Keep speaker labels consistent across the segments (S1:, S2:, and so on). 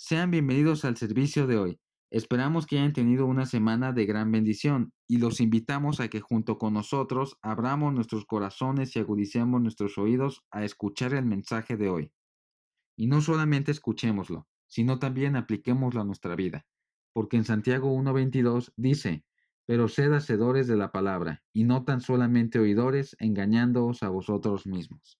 S1: Sean bienvenidos al servicio de hoy. Esperamos que hayan tenido una semana de gran bendición y los invitamos a que junto con nosotros abramos nuestros corazones y agudicemos nuestros oídos a escuchar el mensaje de hoy. Y no solamente escuchémoslo, sino también apliquémoslo a nuestra vida. Porque en Santiago 1:22 dice, pero sed hacedores de la palabra, y no tan solamente oidores, engañándoos a vosotros mismos.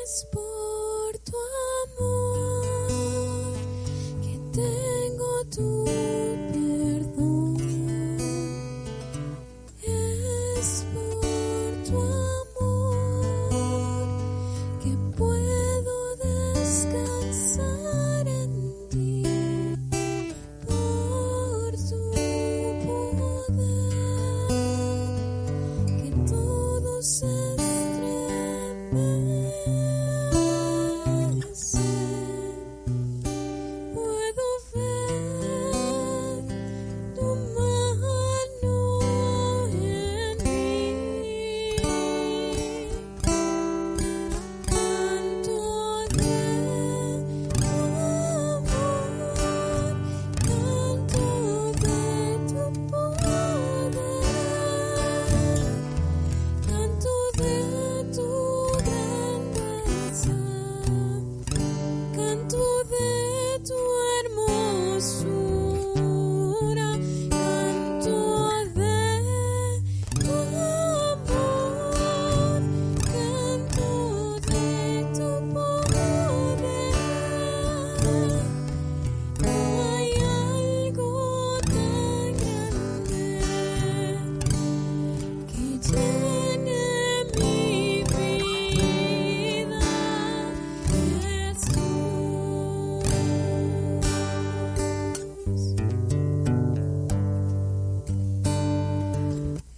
S2: Es por tu amor que tengo tu perdón. Es por tu amor que puedo descansar en ti. Por tu poder que todo se puedo ver tu mano en mí. Canto de tu amor, canto de tu poder, canto de tu grandeza. Canto de tu hermosura, canto de tu amor, canto de tu poder. No hay algo tan grande que llene mi vida.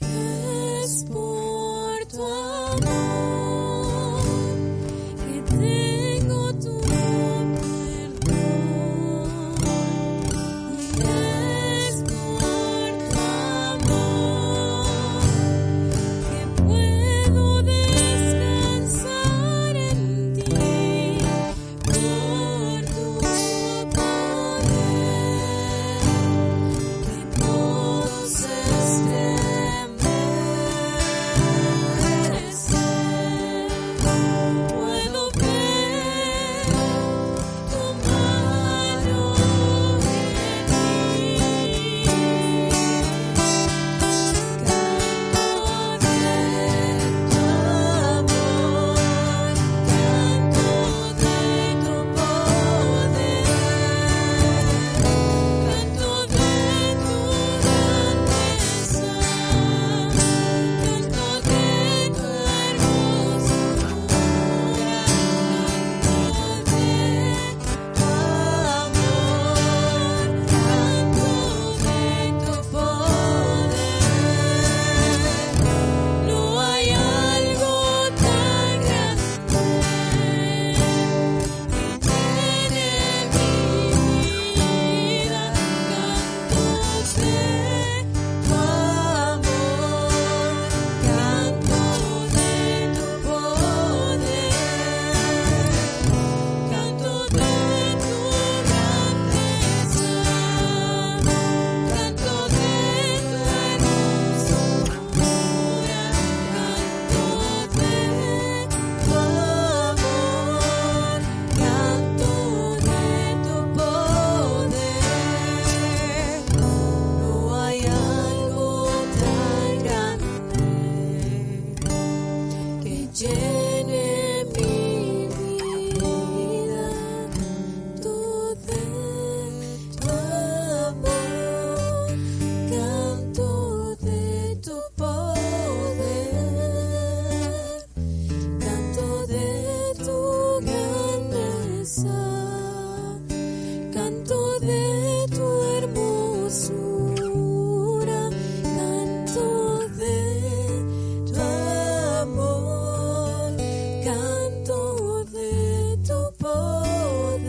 S2: Es por tu amor que tengo tu perdón. Es por tu amor que puedo descansar en ti. Por tu poder que todo se estremece. llene mi vida, todo de tu amor, canto de tu poder, canto de tu grandeza, canto de tu hermosura, canto de tu amor, canto de tu poder.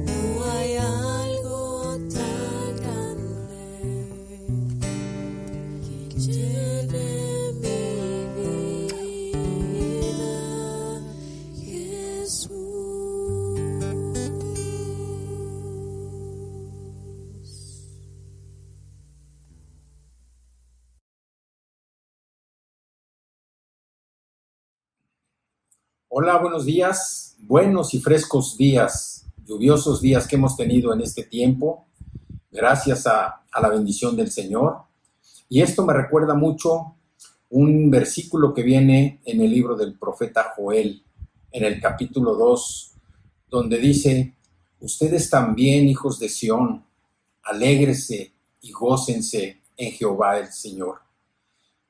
S2: No hay algo tan grande que llene mi vida, Jesús.
S3: Hola, buenos días, buenos y frescos días, lluviosos días que hemos tenido en este tiempo, gracias a la bendición del Señor. Y esto me recuerda mucho un versículo que viene en el libro del profeta Joel, en el capítulo 2, donde dice: ustedes también, hijos de Sión, alégrense y gócense en Jehová el Señor,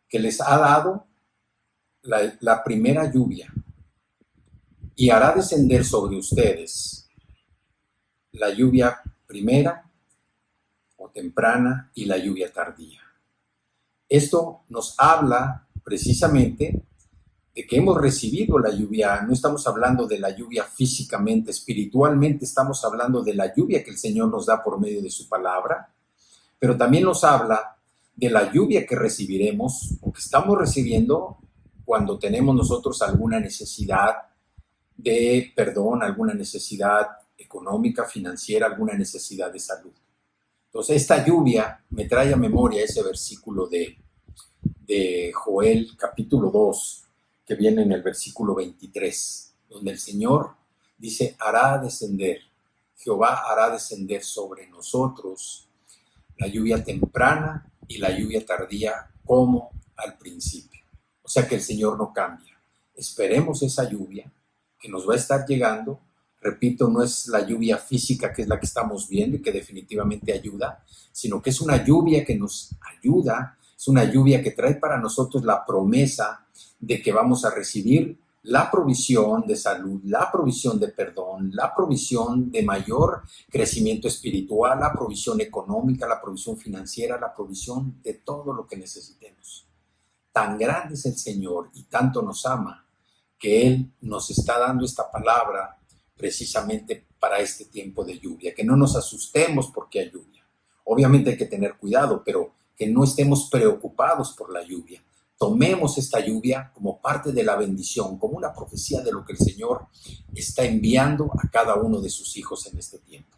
S3: que les ha dado la primera lluvia, y hará descender sobre ustedes la lluvia primera o temprana y la lluvia tardía. Esto nos habla precisamente de que hemos recibido la lluvia. No estamos hablando de la lluvia físicamente, espiritualmente estamos hablando de la lluvia que el Señor nos da por medio de su palabra, pero también nos habla de la lluvia que recibiremos o que estamos recibiendo cuando tenemos nosotros alguna necesidad de perdón, alguna necesidad económica, financiera, alguna necesidad de salud. Entonces, esta lluvia me trae a memoria ese versículo de Joel, capítulo 2, que viene en el versículo 23, donde el Señor dice: hará descender, Jehová hará descender sobre nosotros la lluvia temprana y la lluvia tardía como al principio. O sea que el Señor no cambia. Esperemos esa lluvia que nos va a estar llegando. Repito, no es la lluvia física que es la que estamos viendo y que definitivamente ayuda, sino que es una lluvia que nos ayuda, es una lluvia que trae para nosotros la promesa de que vamos a recibir la provisión de salud, la provisión de perdón, la provisión de mayor crecimiento espiritual, la provisión económica, la provisión financiera, la provisión de todo lo que necesitemos. Tan grande es el Señor y tanto nos ama que Él nos está dando esta palabra precisamente para este tiempo de lluvia. Que no nos asustemos porque hay lluvia. Obviamente hay que tener cuidado, pero que no estemos preocupados por la lluvia. Tomemos esta lluvia como parte de la bendición, como una profecía de lo que el Señor está enviando a cada uno de sus hijos en este tiempo.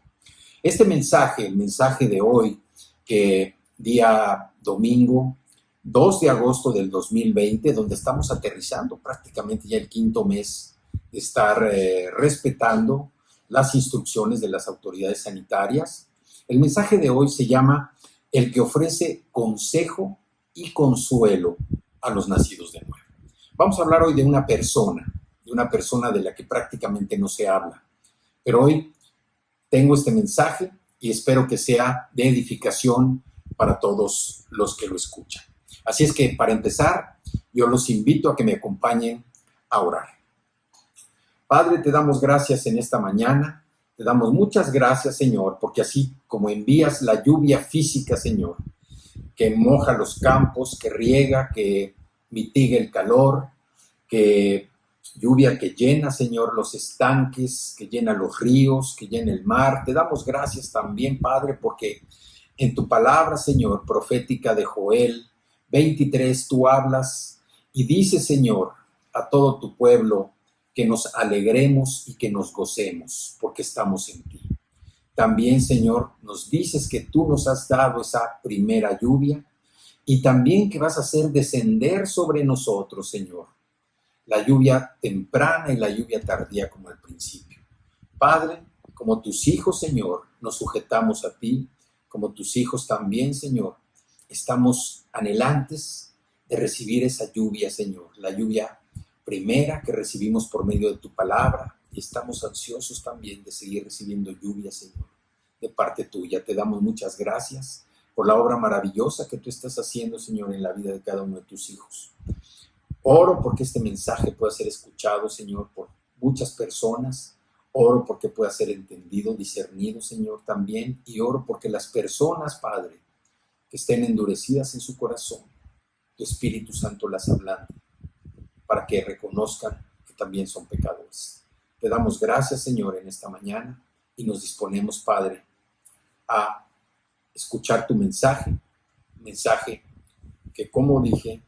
S3: Este mensaje, el mensaje de hoy, que día domingo, 2 de agosto del 2020, donde estamos aterrizando prácticamente ya el quinto mes de estar respetando las instrucciones de las autoridades sanitarias. El mensaje de hoy se llama: el que ofrece consejo y consuelo a los nacidos de nuevo. Vamos a hablar hoy de una persona de la que prácticamente no se habla. Pero hoy tengo este mensaje y espero que sea de edificación para todos los que lo escuchan. Así es que, para empezar, yo los invito a que me acompañen a orar. Padre, te damos gracias en esta mañana. Te damos muchas gracias, Señor, porque así como envías la lluvia física, Señor, que moja los campos, que riega, que mitiga el calor, que lluvia que llena, Señor, los estanques, que llena los ríos, que llena el mar. Te damos gracias también, Padre, porque en tu palabra, Señor, profética de Joel 23, tú hablas y dices, Señor, a todo tu pueblo que nos alegremos y que nos gocemos porque estamos en ti. También, Señor, nos dices que tú nos has dado esa primera lluvia y también que vas a hacer descender sobre nosotros, Señor, la lluvia temprana y la lluvia tardía como al principio. Padre, como tus hijos, Señor, nos sujetamos a ti, como tus hijos también, Señor, estamos anhelantes de recibir esa lluvia, Señor, la lluvia primera que recibimos por medio de tu palabra, y estamos ansiosos también de seguir recibiendo lluvia, Señor, de parte tuya. Te damos muchas gracias por la obra maravillosa que tú estás haciendo, Señor, en la vida de cada uno de tus hijos. Oro porque este mensaje pueda ser escuchado, Señor, por muchas personas. Oro porque pueda ser entendido, discernido, Señor, también. Y oro porque las personas, Padre, que estén endurecidas en su corazón, tu Espíritu Santo las ablande, para que reconozcan que también son pecadores. Te damos gracias, Señor, en esta mañana y nos disponemos, Padre, a escuchar tu mensaje que, como dije,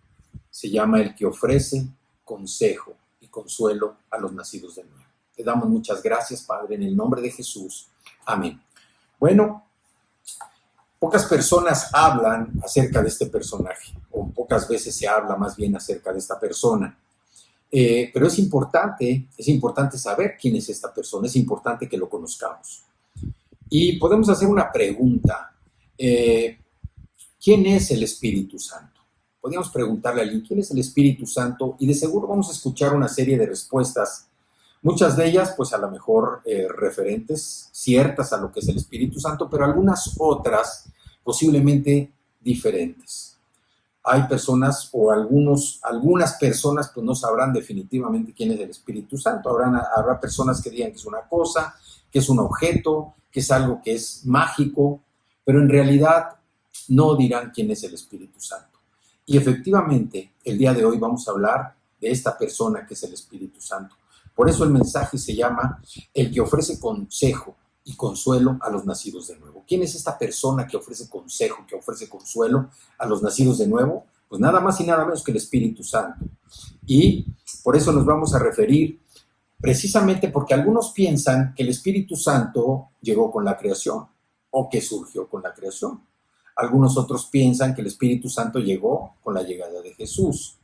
S3: se llama el que ofrece consejo y consuelo a los nacidos de nuevo. Te damos muchas gracias, Padre, en el nombre de Jesús. Amén. Bueno, pocas personas hablan acerca de este personaje, o pocas veces se habla más bien acerca de esta persona. Pero es importante saber quién es esta persona, es importante que lo conozcamos. Y podemos hacer una pregunta. ¿Quién es el Espíritu Santo? Podríamos preguntarle a alguien, ¿quién es el Espíritu Santo? Y de seguro vamos a escuchar una serie de respuestas, muchas de ellas, pues a lo mejor referentes, ciertas a lo que es el Espíritu Santo, pero algunas otras posiblemente diferentes. Hay personas o algunas personas pues no sabrán definitivamente quién es el Espíritu Santo. Habrá personas que digan que es una cosa, que es un objeto, que es algo que es mágico, pero en realidad no dirán quién es el Espíritu Santo. Y efectivamente, el día de hoy vamos a hablar de esta persona que es el Espíritu Santo. Por eso el mensaje se llama el que ofrece consejo y consuelo a los nacidos de nuevo. ¿Quién es esta persona que ofrece consejo, que ofrece consuelo a los nacidos de nuevo? Pues nada más y nada menos que el Espíritu Santo. Y por eso nos vamos a referir precisamente porque algunos piensan que el Espíritu Santo llegó con la creación o que surgió con la creación. Algunos otros piensan que el Espíritu Santo llegó con la llegada de Jesús.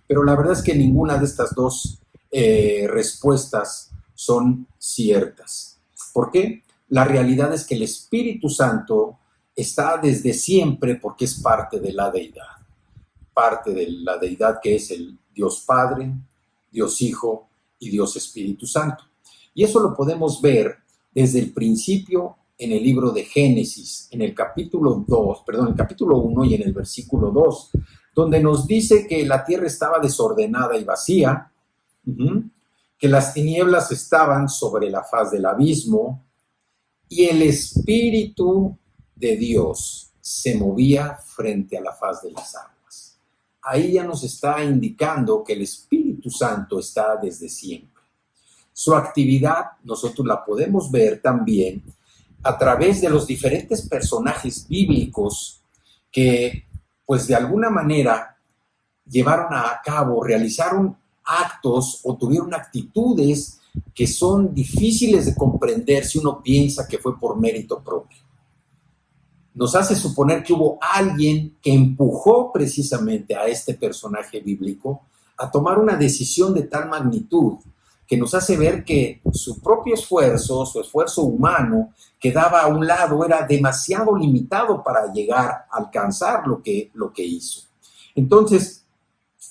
S3: Pero la verdad es que ninguna de estas dos respuestas son ciertas. ¿Por qué? La realidad es que el Espíritu Santo está desde siempre porque es parte de la deidad. Parte de la deidad que es el Dios Padre, Dios Hijo y Dios Espíritu Santo. Y eso lo podemos ver desde el principio en el libro de Génesis, en el capítulo 1 y en el versículo 2, donde nos dice que la tierra estaba desordenada y vacía, que las tinieblas estaban sobre la faz del abismo y el Espíritu de Dios se movía frente a la faz de las aguas. Ahí ya nos está indicando que el Espíritu Santo está desde siempre. Su actividad nosotros la podemos ver también a través de los diferentes personajes bíblicos que, pues de alguna manera, llevaron a cabo, realizaron actos o tuvieron actitudes que son difíciles de comprender si uno piensa que fue por mérito propio. Nos hace suponer que hubo alguien que empujó precisamente a este personaje bíblico a tomar una decisión de tal magnitud que nos hace ver que su propio esfuerzo, su esfuerzo humano, quedaba a un lado, era demasiado limitado para llegar a alcanzar lo que hizo. Entonces,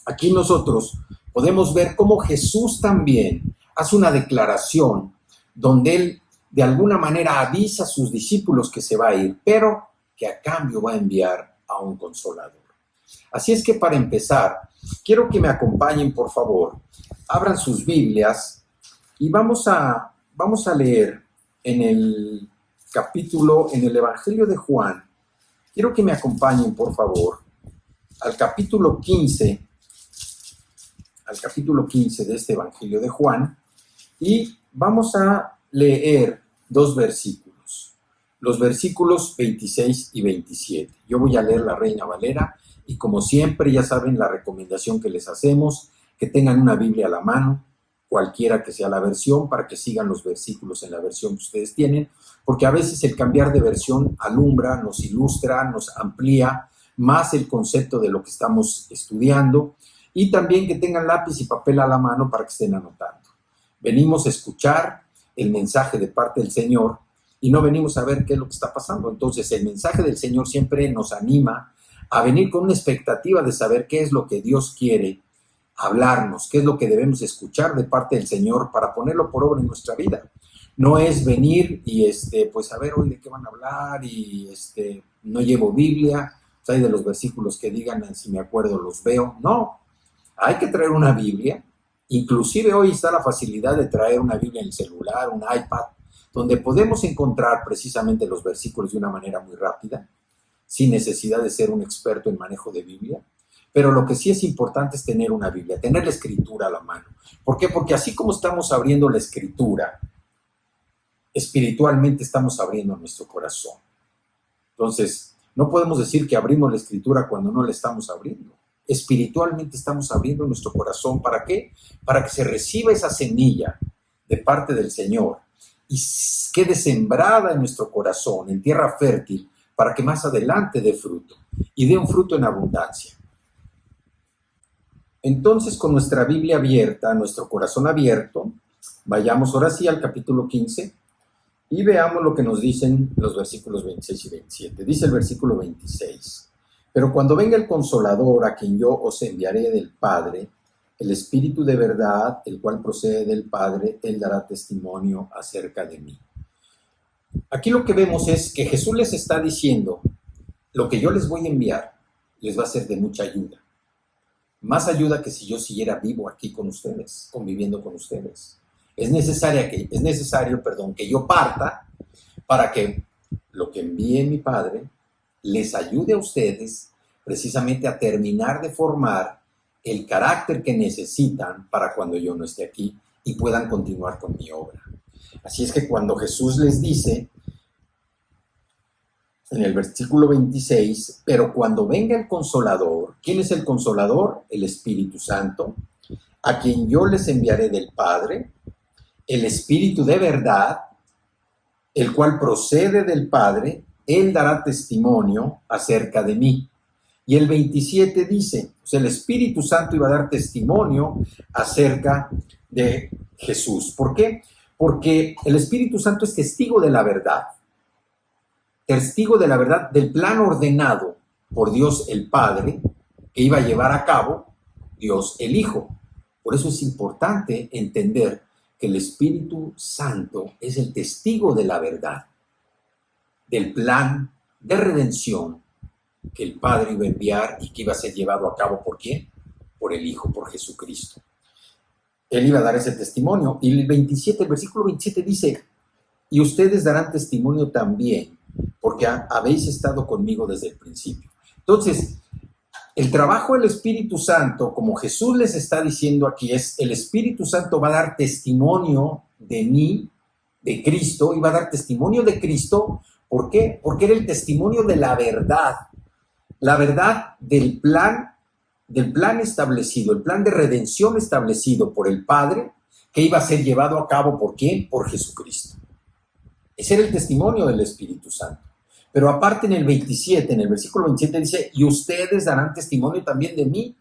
S3: aquí nosotros podemos ver cómo Jesús también hace una declaración donde él de alguna manera avisa a sus discípulos que se va a ir, pero que a cambio va a enviar a un consolador. Así es que para empezar, quiero que me acompañen, por favor. Abran sus Biblias y vamos a leer en el Evangelio de Juan. Quiero que me acompañen, por favor, al capítulo 15 de este Evangelio de Juan, y vamos a leer dos versículos, los versículos 26 y 27. Yo voy a leer la Reina Valera, y como siempre, ya saben la recomendación que les hacemos, que tengan una Biblia a la mano, cualquiera que sea la versión, para que sigan los versículos en la versión que ustedes tienen, porque a veces el cambiar de versión alumbra, nos ilustra, nos amplía más el concepto de lo que estamos estudiando, y también que tengan lápiz y papel a la mano para que estén anotando. Venimos a escuchar el mensaje de parte del Señor y no venimos a ver qué es lo que está pasando. Entonces, el mensaje del Señor siempre nos anima a venir con una expectativa de saber qué es lo que Dios quiere hablarnos, qué es lo que debemos escuchar de parte del Señor para ponerlo por obra en nuestra vida. No es venir y pues a ver hoy de qué van a hablar y no llevo Biblia, hay de los versículos que digan si me acuerdo los veo. No, hay que traer una Biblia. Inclusive hoy está la facilidad de traer una Biblia en el celular, un iPad, donde podemos encontrar precisamente los versículos de una manera muy rápida, sin necesidad de ser un experto en manejo de Biblia. Pero lo que sí es importante es tener una Biblia, tener la Escritura a la mano. ¿Por qué? Porque así como estamos abriendo la Escritura, espiritualmente estamos abriendo nuestro corazón. Entonces, no podemos decir que abrimos la Escritura cuando no la estamos abriendo. Espiritualmente estamos abriendo nuestro corazón. ¿Para qué? Para que se reciba esa semilla de parte del Señor y quede sembrada en nuestro corazón, en tierra fértil, para que más adelante dé fruto y dé un fruto en abundancia. Entonces, con nuestra Biblia abierta, nuestro corazón abierto, vayamos ahora sí al capítulo 15 y veamos lo que nos dicen los versículos 26 y 27. Dice el versículo 26. Pero cuando venga el Consolador, a quien yo os enviaré del Padre, el Espíritu de verdad, el cual procede del Padre, él dará testimonio acerca de mí. Aquí lo que vemos es que Jesús les está diciendo, lo que yo les voy a enviar les va a ser de mucha ayuda. Más ayuda que si yo siguiera vivo aquí con ustedes, conviviendo con ustedes. Es necesario que yo parta para que lo que envíe mi Padre les ayude a ustedes precisamente a terminar de formar el carácter que necesitan para cuando yo no esté aquí y puedan continuar con mi obra. Así es que cuando Jesús les dice en el versículo 26, pero cuando venga el Consolador, ¿quién es el Consolador? El Espíritu Santo, a quien yo les enviaré del Padre, el Espíritu de verdad, el cual procede del Padre, él dará testimonio acerca de mí. Y el 27 dice, el Espíritu Santo iba a dar testimonio acerca de Jesús. ¿Por qué? Porque el Espíritu Santo es testigo de la verdad. Testigo de la verdad del plan ordenado por Dios el Padre que iba a llevar a cabo Dios el Hijo. Por eso es importante entender que el Espíritu Santo es el testigo de la verdad, del plan de redención que el Padre iba a enviar y que iba a ser llevado a cabo, ¿por quién? Por el Hijo, por Jesucristo. Él iba a dar ese testimonio. Y el versículo 27 dice, y ustedes darán testimonio también, porque habéis estado conmigo desde el principio. Entonces, el trabajo del Espíritu Santo, como Jesús les está diciendo aquí, es el Espíritu Santo va a dar testimonio de mí, de Cristo, y va a dar testimonio de Cristo. ¿Por qué? Porque era el testimonio de la verdad del plan establecido, el plan de redención establecido por el Padre, que iba a ser llevado a cabo, ¿por quién? Por Jesucristo. Ese era el testimonio del Espíritu Santo. Pero aparte en el versículo 27 dice, y ustedes darán testimonio también de mí.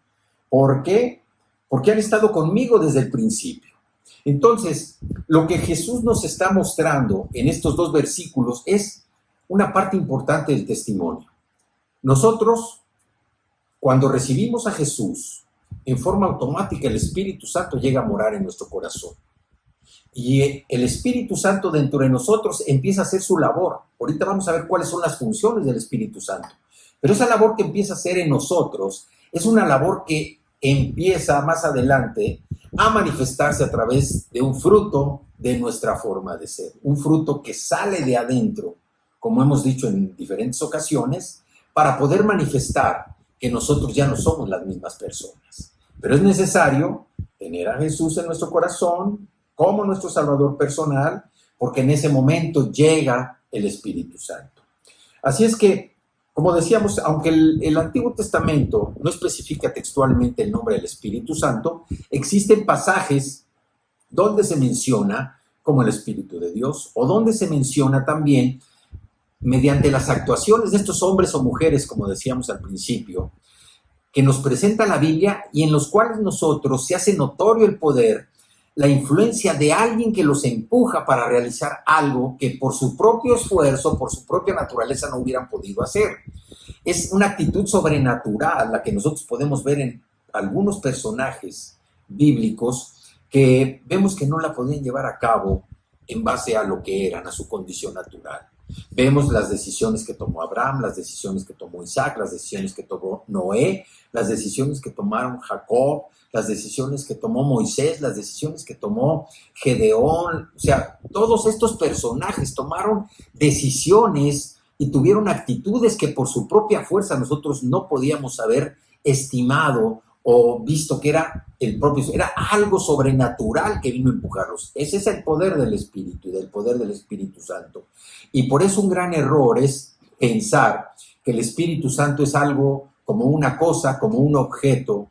S3: ¿Por qué? Porque han estado conmigo desde el principio. Entonces, lo que Jesús nos está mostrando en estos dos versículos es una parte importante del testimonio. Nosotros, cuando recibimos a Jesús, en forma automática el Espíritu Santo llega a morar en nuestro corazón. Y el Espíritu Santo dentro de nosotros empieza a hacer su labor. Ahorita vamos a ver cuáles son las funciones del Espíritu Santo. Pero esa labor que empieza a hacer en nosotros es una labor que empieza más adelante a manifestarse a través de un fruto de nuestra forma de ser. Un fruto que sale de adentro, como hemos dicho en diferentes ocasiones, para poder manifestar que nosotros ya no somos las mismas personas. Pero es necesario tener a Jesús en nuestro corazón como nuestro Salvador personal, porque en ese momento llega el Espíritu Santo. Así es que, como decíamos, aunque el Antiguo Testamento no especifica textualmente el nombre del Espíritu Santo, existen pasajes donde se menciona como el Espíritu de Dios, o donde se menciona también mediante las actuaciones de estos hombres o mujeres, como decíamos al principio, que nos presenta la Biblia y en los cuales nosotros se hace notorio el poder, la influencia de alguien que los empuja para realizar algo que por su propio esfuerzo, por su propia naturaleza no hubieran podido hacer. Es una actitud sobrenatural la que nosotros podemos ver en algunos personajes bíblicos que vemos que no la podían llevar a cabo en base a lo que eran, a su condición natural. Vemos las decisiones que tomó Abraham, las decisiones que tomó Isaac, las decisiones que tomó Noé, las decisiones que tomaron Jacob, las decisiones que tomó Moisés, las decisiones que tomó Gedeón. O sea, todos estos personajes tomaron decisiones y tuvieron actitudes que por su propia fuerza nosotros no podíamos haber estimado o visto que era era algo sobrenatural que vino a empujarlos. Ese es el poder del Espíritu y del poder del Espíritu Santo. Y por eso un gran error es pensar que el Espíritu Santo es algo como una cosa, como un objeto,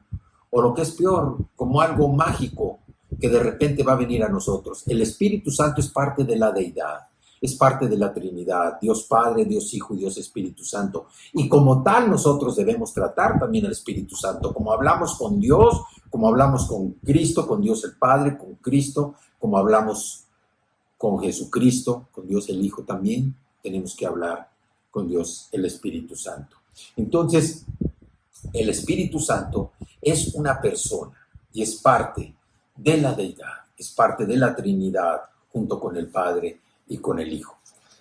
S3: o lo que es peor, como algo mágico que de repente va a venir a nosotros. El Espíritu Santo es parte de la deidad, es parte de la Trinidad, Dios Padre, Dios Hijo y Dios Espíritu Santo. Y como tal nosotros debemos tratar también al Espíritu Santo, como hablamos con Dios, como hablamos con Cristo, con Dios el Padre, con Cristo, como hablamos con Jesucristo, con Dios el Hijo también, tenemos que hablar con Dios el Espíritu Santo. Entonces, el Espíritu Santo es una persona y es parte de la deidad, es parte de la Trinidad junto con el Padre y con el Hijo.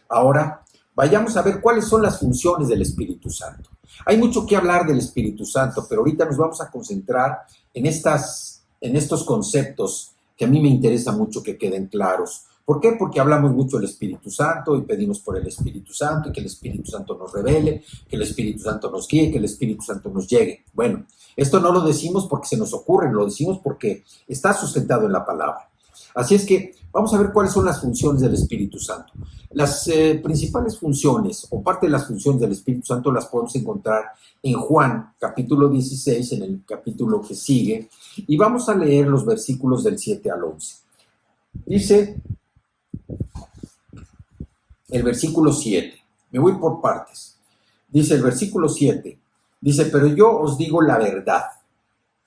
S3: Ahora, vayamos a ver cuáles son las funciones del Espíritu Santo. Hay mucho que hablar del Espíritu Santo, pero ahorita nos vamos a concentrar en estos conceptos que a mí me interesa mucho que queden claros. ¿Por qué? Porque hablamos mucho del Espíritu Santo y pedimos por el Espíritu Santo y que el Espíritu Santo nos revele, que el Espíritu Santo nos guíe, que el Espíritu Santo nos llegue. Bueno, esto no lo decimos porque se nos ocurre, lo decimos porque está sustentado en la palabra. Así es que vamos a ver cuáles son las funciones del Espíritu Santo. Las principales funciones o parte de las funciones del Espíritu Santo las podemos encontrar en Juan, capítulo 16, en el capítulo que sigue, y vamos a leer los versículos del 7 al 11. Dice el versículo 7, me voy por partes. Dice el versículo 7, dice, pero yo os digo la verdad.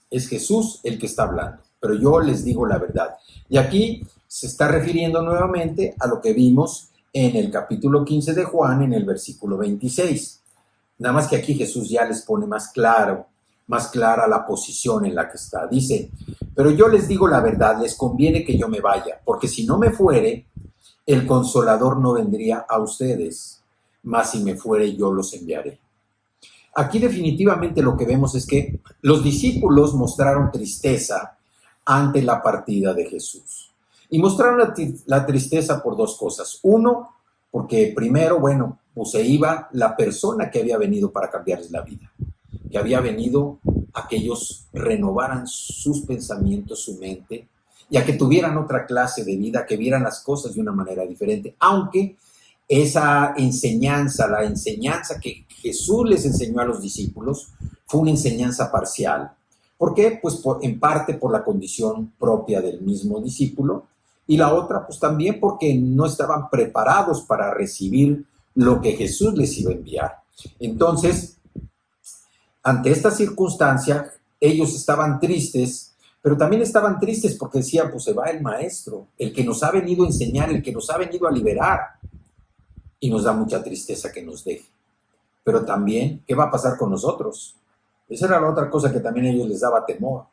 S3: Es Jesús el que está hablando, pero yo les digo la verdad. Y aquí se está refiriendo nuevamente a lo que vimos en el capítulo 15 de Juan, en el versículo 26. Nada más que aquí Jesús ya les pone más clara la posición en la que está. Dice, pero yo les digo la verdad, les conviene que yo me vaya, porque si no me fuere, el Consolador no vendría a ustedes, mas si me fuere, yo los enviaré. Aquí definitivamente lo que vemos es que los discípulos mostraron tristeza ante la partida de Jesús. Y mostraron la tristeza por dos cosas. Uno, porque primero, pues se iba la persona que había venido para cambiarles la vida, que había venido a que ellos renovaran sus pensamientos, su mente, y a que tuvieran otra clase de vida, que vieran las cosas de una manera diferente, aunque esa enseñanza, la enseñanza que Jesús les enseñó a los discípulos, fue una enseñanza parcial. ¿Por qué? Pues en parte por la condición propia del mismo discípulo, y la otra pues también porque no estaban preparados para recibir lo que Jesús les iba a enviar. Entonces, ante esta circunstancia, ellos estaban tristes, pero también estaban tristes porque decían, pues se va el maestro, el que nos ha venido a enseñar, el que nos ha venido a liberar, y nos da mucha tristeza que nos deje. Pero también, ¿qué va a pasar con nosotros? Esa era la otra cosa que también a ellos les daba temor.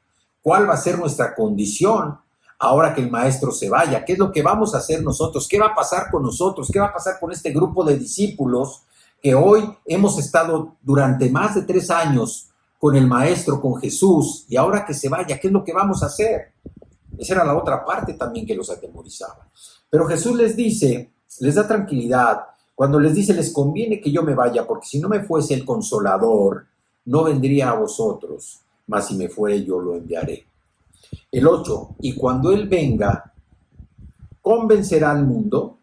S3: ¿Cuál va a ser nuestra condición ahora que el maestro se vaya? ¿Qué es lo que vamos a hacer nosotros? ¿Qué va a pasar con nosotros? ¿Qué va a pasar con este grupo de discípulos que hoy hemos estado durante más de 3 años con el maestro, con Jesús, y ahora que se vaya, ¿qué es lo que vamos a hacer? Esa era la otra parte también que los atemorizaba. Pero Jesús les dice, les da tranquilidad, cuando les dice, les conviene que yo me vaya, porque si no me fuese el Consolador, no vendría a vosotros, mas si me fuere yo lo enviaré. El 8, y cuando Él venga, convencerá al mundo,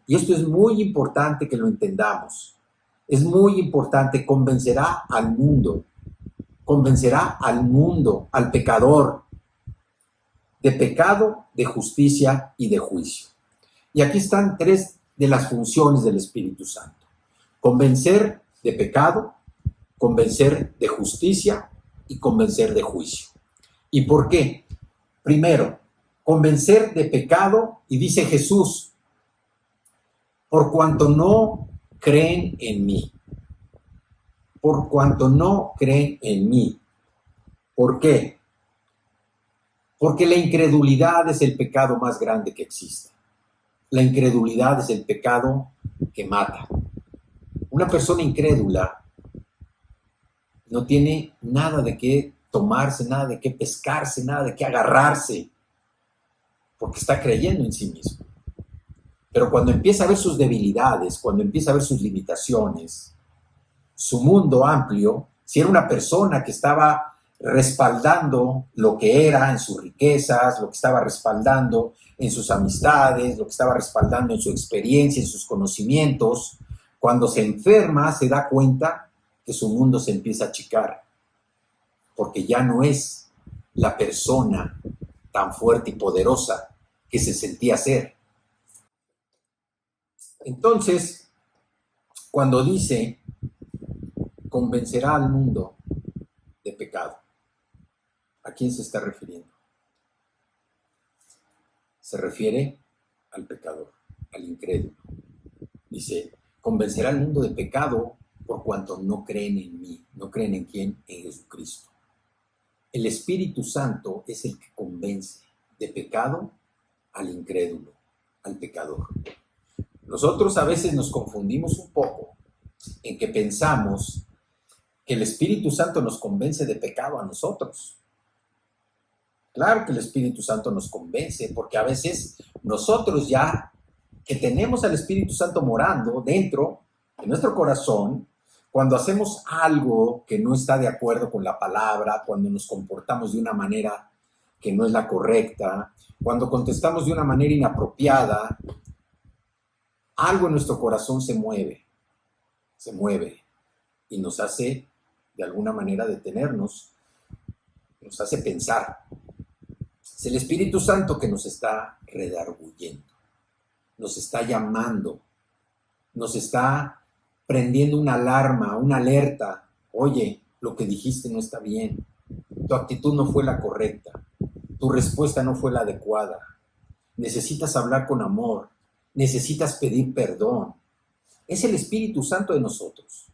S3: y esto es muy importante que lo entendamos, es muy importante, convencerá al mundo, al pecador, de pecado, de justicia y de juicio. Y aquí están 3 de las funciones del Espíritu Santo: convencer de pecado, convencer de justicia y convencer de juicio. ¿Y por qué? Primero, convencer de pecado, y dice Jesús, por cuanto no creen en mí. por cuanto no creen en mí. ¿Por qué? Porque la incredulidad es el pecado más grande que existe. La incredulidad es el pecado que mata. Una persona incrédula no tiene nada de qué tomarse, nada de qué pescarse, nada de qué agarrarse, porque está creyendo en sí mismo. Pero cuando empieza a ver sus debilidades, cuando empieza a ver sus limitaciones, su mundo amplio, si era una persona que estaba respaldando lo que era en sus riquezas, lo que estaba respaldando en sus amistades, lo que estaba respaldando en su experiencia, en sus conocimientos, cuando se enferma se da cuenta que su mundo se empieza a achicar, porque ya no es la persona tan fuerte y poderosa que se sentía ser. Entonces, cuando dice, convencerá al mundo de pecado, ¿a quién se está refiriendo? Se refiere al pecador, al incrédulo. Dice, convencerá al mundo de pecado por cuanto no creen en mí. ¿No creen en quién? En Jesucristo. El Espíritu Santo es el que convence de pecado al incrédulo, al pecador. Nosotros a veces nos confundimos un poco en que pensamos que el Espíritu Santo nos convence de pecado a nosotros. Claro que el Espíritu Santo nos convence, porque a veces nosotros ya que tenemos al Espíritu Santo morando dentro de nuestro corazón, cuando hacemos algo que no está de acuerdo con la palabra, cuando nos comportamos de una manera que no es la correcta, cuando contestamos de una manera inapropiada, algo en nuestro corazón se mueve y nos hace de alguna manera detenernos, nos hace pensar. Es el Espíritu Santo que nos está redarguyendo, nos está llamando, nos está prendiendo una alarma, una alerta. Oye, lo que dijiste no está bien, tu actitud no fue la correcta, tu respuesta no fue la adecuada, necesitas hablar con amor, necesitas pedir perdón. Es el Espíritu Santo de nosotros,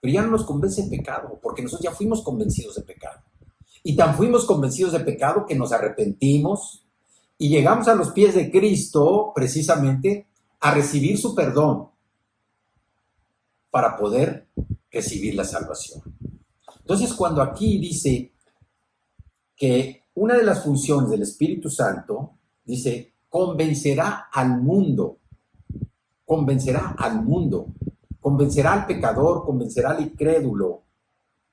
S3: pero ya no nos convence el pecado, porque nosotros ya fuimos convencidos de pecado. Y tan fuimos convencidos de pecado que nos arrepentimos y llegamos a los pies de Cristo precisamente a recibir su perdón para poder recibir la salvación. Entonces, cuando aquí dice que una de las funciones del Espíritu Santo, dice, convencerá al mundo, convencerá al pecador, convencerá al incrédulo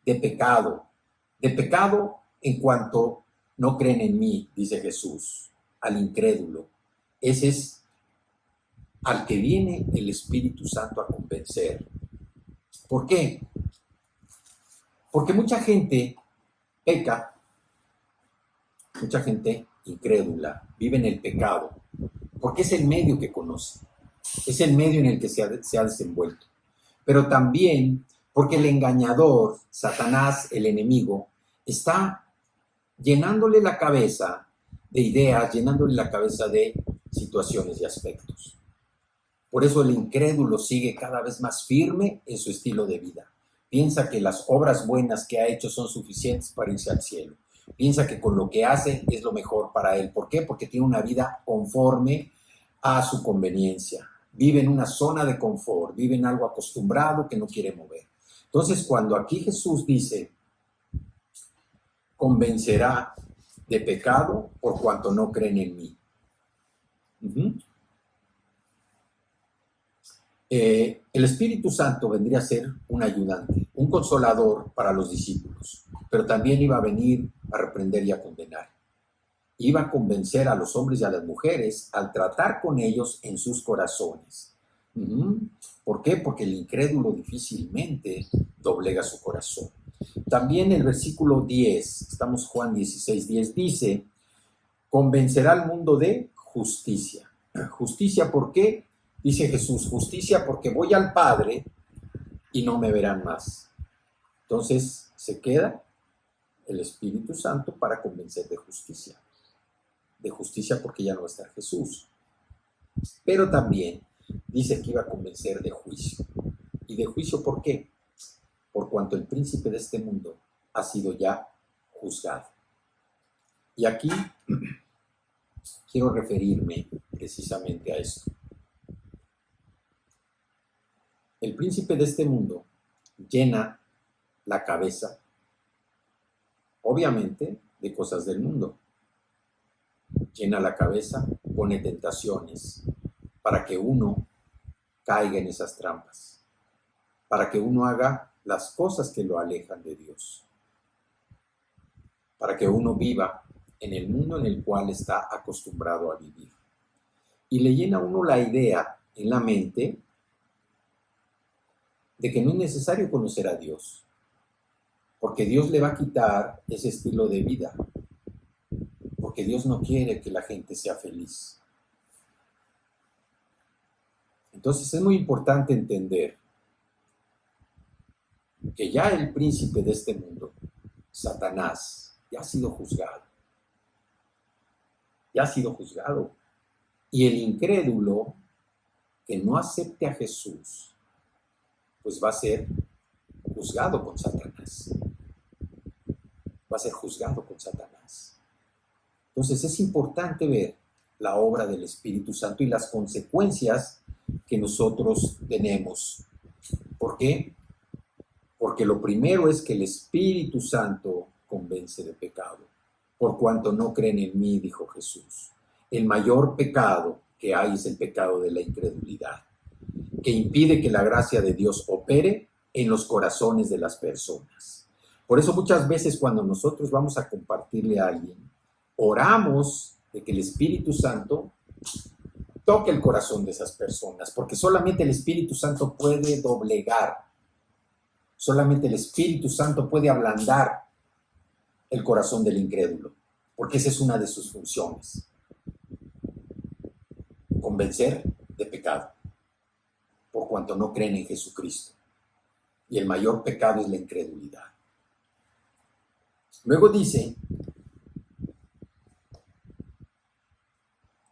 S3: de pecado en cuanto no creen en mí, dice Jesús, al incrédulo. Ese es al que viene el Espíritu Santo a convencer. ¿Por qué? Porque mucha gente peca, mucha gente incrédula, vive en el pecado, porque es el medio que conoce, es el medio en el que se ha desenvuelto. Pero también porque el engañador, Satanás, el enemigo, está llenándole la cabeza de ideas, llenándole la cabeza de situaciones y aspectos. Por eso el incrédulo sigue cada vez más firme en su estilo de vida. Piensa que las obras buenas que ha hecho son suficientes para irse al cielo. Piensa que con lo que hace es lo mejor para él. ¿Por qué? Porque tiene una vida conforme a su conveniencia. Vive en una zona de confort, vive en algo acostumbrado que no quiere mover. Entonces, cuando aquí Jesús dice, convencerá de pecado por cuanto no creen en mí. El Espíritu Santo vendría a ser un ayudante, un consolador para los discípulos, pero también iba a venir a reprender y a condenar. Iba a convencer a los hombres y a las mujeres al tratar con ellos en sus corazones. ¿Por qué? Porque el incrédulo difícilmente doblega su corazón. También el versículo 10, estamos Juan 16:10, dice, convencerá al mundo de justicia. ¿Justicia por qué? Dice Jesús, justicia porque voy al Padre y no me verán más. Entonces se queda el Espíritu Santo para convencer de justicia. De justicia porque ya no va a estar Jesús. Pero también dice que iba a convencer de juicio. ¿Y de juicio por qué? por cuanto el príncipe de este mundo ha sido ya juzgado. Y aquí quiero referirme precisamente a esto. El príncipe de este mundo llena la cabeza, obviamente, de cosas del mundo. Llena la cabeza, pone tentaciones para que uno caiga en esas trampas, para que uno haga las cosas que lo alejan de Dios, para que uno viva en el mundo en el cual está acostumbrado a vivir. Y le llena a uno la idea en la mente de que no es necesario conocer a Dios, porque Dios le va a quitar ese estilo de vida, porque Dios no quiere que la gente sea feliz. Entonces es muy importante entender que ya el príncipe de este mundo, Satanás, ya ha sido juzgado. Ya ha sido juzgado. Y el incrédulo que no acepte a Jesús, pues va a ser juzgado con Satanás. Va a ser juzgado con Satanás. Entonces es importante ver la obra del Espíritu Santo y las consecuencias que nosotros tenemos. ¿Por qué? Porque lo primero es que el Espíritu Santo convence de pecado. Por cuanto no creen en mí, dijo Jesús. El mayor pecado que hay es el pecado de la incredulidad, que impide que la gracia de Dios opere en los corazones de las personas. Por eso muchas veces cuando nosotros vamos a compartirle a alguien, oramos de que el Espíritu Santo toque el corazón de esas personas, porque solamente el Espíritu Santo puede doblegar, solamente el Espíritu Santo puede ablandar el corazón del incrédulo, porque esa es una de sus funciones. Convencer de pecado, por cuanto no creen en Jesucristo. Y el mayor pecado es la incredulidad. Luego dice,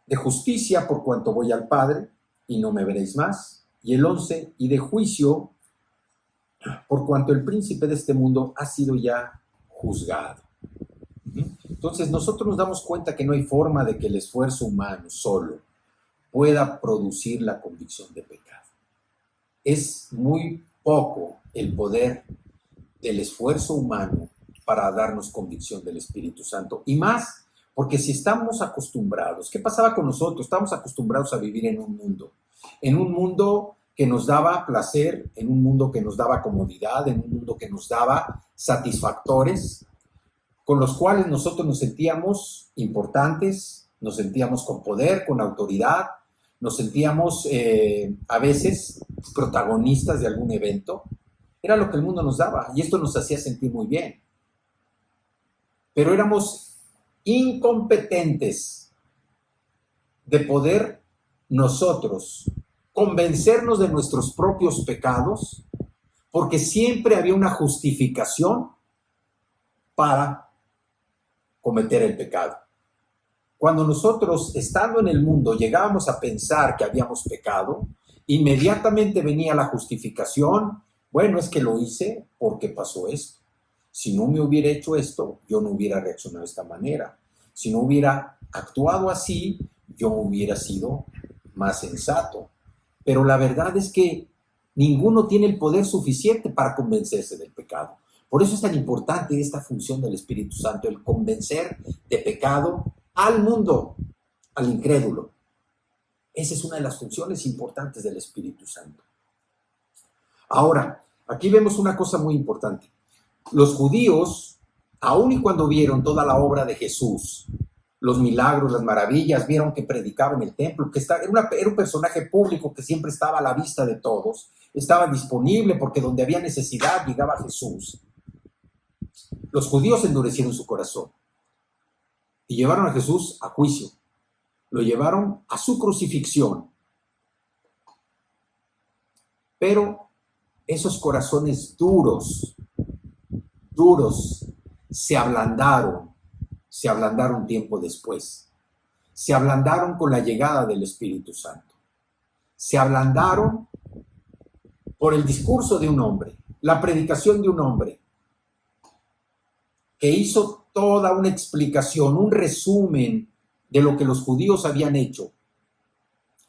S3: de justicia por cuanto voy al Padre y no me veréis más. Y el 11, y de juicio por cuanto el príncipe de este mundo ha sido ya juzgado. Entonces nosotros nos damos cuenta que no hay forma de que el esfuerzo humano solo pueda producir la convicción de pecado. Es muy poco el poder del esfuerzo humano para darnos convicción del Espíritu Santo. Y más, porque si estamos acostumbrados, ¿qué pasaba con nosotros? Estamos acostumbrados a vivir en un mundo que nos daba placer, en un mundo que nos daba comodidad, en un mundo que nos daba satisfactores, con los cuales nosotros nos sentíamos importantes, nos sentíamos con poder, con autoridad, nos sentíamos a veces protagonistas de algún evento. Era lo que el mundo nos daba y esto nos hacía sentir muy bien. Pero éramos incompetentes de poder nosotros convencernos de nuestros propios pecados, porque siempre había una justificación para cometer el pecado. Cuando nosotros, estando en el mundo, llegábamos a pensar que habíamos pecado, inmediatamente venía la justificación. Bueno, es que lo hice porque pasó esto. Si no me hubiera hecho esto, yo no hubiera reaccionado de esta manera. Si no hubiera actuado así, yo hubiera sido más sensato. Pero la verdad es que ninguno tiene el poder suficiente para convencerse del pecado. Por eso es tan importante esta función del Espíritu Santo, el convencer de pecado al mundo, al incrédulo. Esa es una de las funciones importantes del Espíritu Santo. Ahora, aquí vemos una cosa muy importante. Los judíos, aun y cuando vieron toda la obra de Jesús, los milagros, las maravillas, vieron que predicaba en el templo, que era un personaje público que siempre estaba a la vista de todos, estaba disponible porque donde había necesidad llegaba Jesús. Los judíos endurecieron su corazón y llevaron a Jesús a juicio. Lo llevaron a su crucifixión. Pero esos corazones duros, se ablandaron tiempo después. Se ablandaron con la llegada del Espíritu Santo. Se ablandaron por el discurso de un hombre, la predicación de un hombre que hizo toda una explicación, un resumen de lo que los judíos habían hecho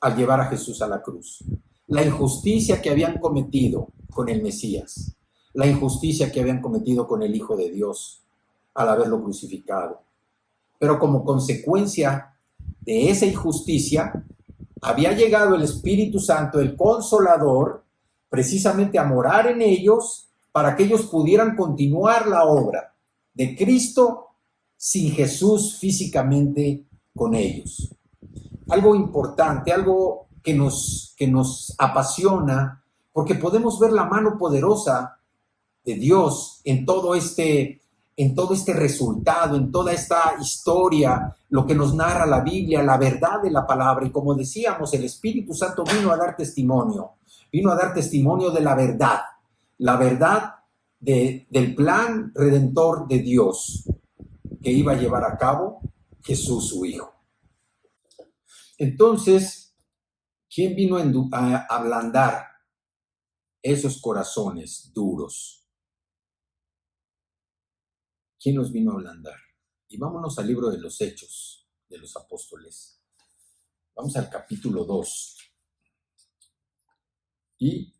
S3: al llevar a Jesús a la cruz. La injusticia que habían cometido con el Mesías, la injusticia que habían cometido con el Hijo de Dios al haberlo crucificado. Pero como consecuencia de esa injusticia, había llegado el Espíritu Santo, el Consolador, precisamente a morar en ellos para que ellos pudieran continuar la obra de Cristo sin Jesús físicamente con ellos. Algo importante, algo que nos apasiona, porque podemos ver la mano poderosa de Dios en todo este resultado, en toda esta historia, lo que nos narra la Biblia, la verdad de la palabra. Y como decíamos, el Espíritu Santo vino a dar testimonio de la verdad del plan redentor de Dios que iba a llevar a cabo Jesús, su Hijo. Entonces, ¿quién vino a ablandar esos corazones duros? ¿Quién los vino a ablandar? Y vámonos al libro de los Hechos de los Apóstoles. Vamos al capítulo 2. Y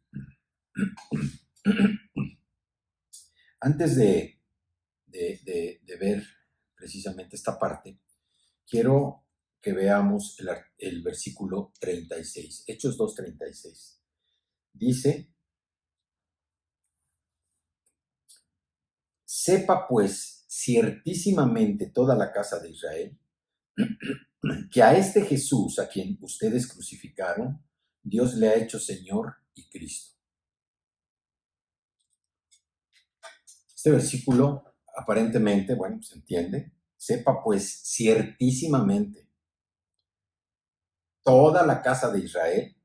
S3: antes de ver precisamente esta parte, quiero que veamos el versículo 36, Hechos 2:36. Dice: sepa pues ciertísimamente toda la casa de Israel que a este Jesús, a quien ustedes crucificaron, Dios le ha hecho Señor y Cristo. Este versículo aparentemente, bueno, se entiende. Sepa pues ciertísimamente toda la casa de Israel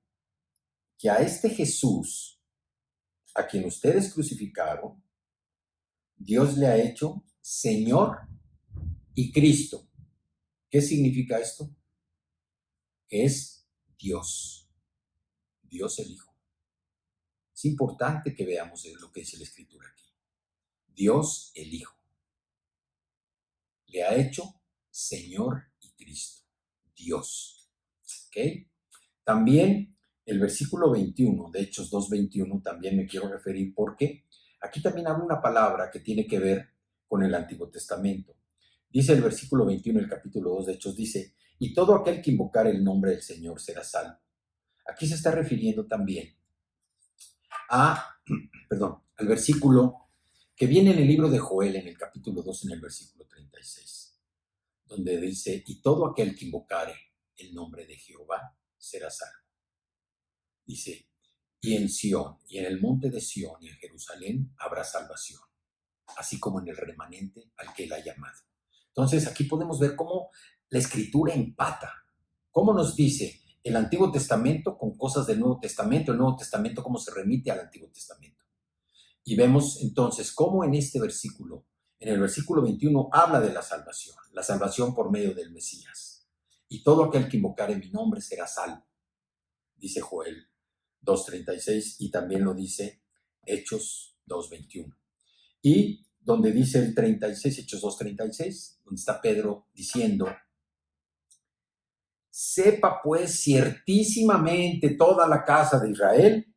S3: que a este Jesús, a quien ustedes crucificaron, Dios le ha hecho Señor y Cristo. ¿Qué significa esto? Que es Dios, Dios el Hijo. Es importante que veamos lo que dice la Escritura aquí. Dios el Hijo le ha hecho Señor y Cristo, Dios. ¿Ok? También el versículo 21 de Hechos 2:21 también me quiero referir, porque aquí también habla una palabra que tiene que ver con el Antiguo Testamento. Dice el versículo 21 del capítulo 2 de Hechos, dice: y todo aquel que invocar el nombre del Señor será salvo. Aquí se está refiriendo también al versículo que viene en el libro de Joel, en el capítulo 2, en el versículo 36, donde dice: y todo aquel que invocare el nombre de Jehová será salvo. Dice: y en Sión, y en el monte de Sión, y en Jerusalén habrá salvación, así como en el remanente al que él ha llamado. Entonces, aquí podemos ver cómo la Escritura empata, cómo nos dice el Antiguo Testamento con cosas del Nuevo Testamento, el Nuevo Testamento cómo se remite al Antiguo Testamento. Y vemos entonces cómo en este versículo, en el versículo 21, habla de la salvación por medio del Mesías. Y todo aquel que invocare mi nombre será salvo, dice Joel 2:36, y también lo dice Hechos 2:21. Y donde dice el 36, Hechos 2:36, donde está Pedro diciendo: sepa pues ciertísimamente toda la casa de Israel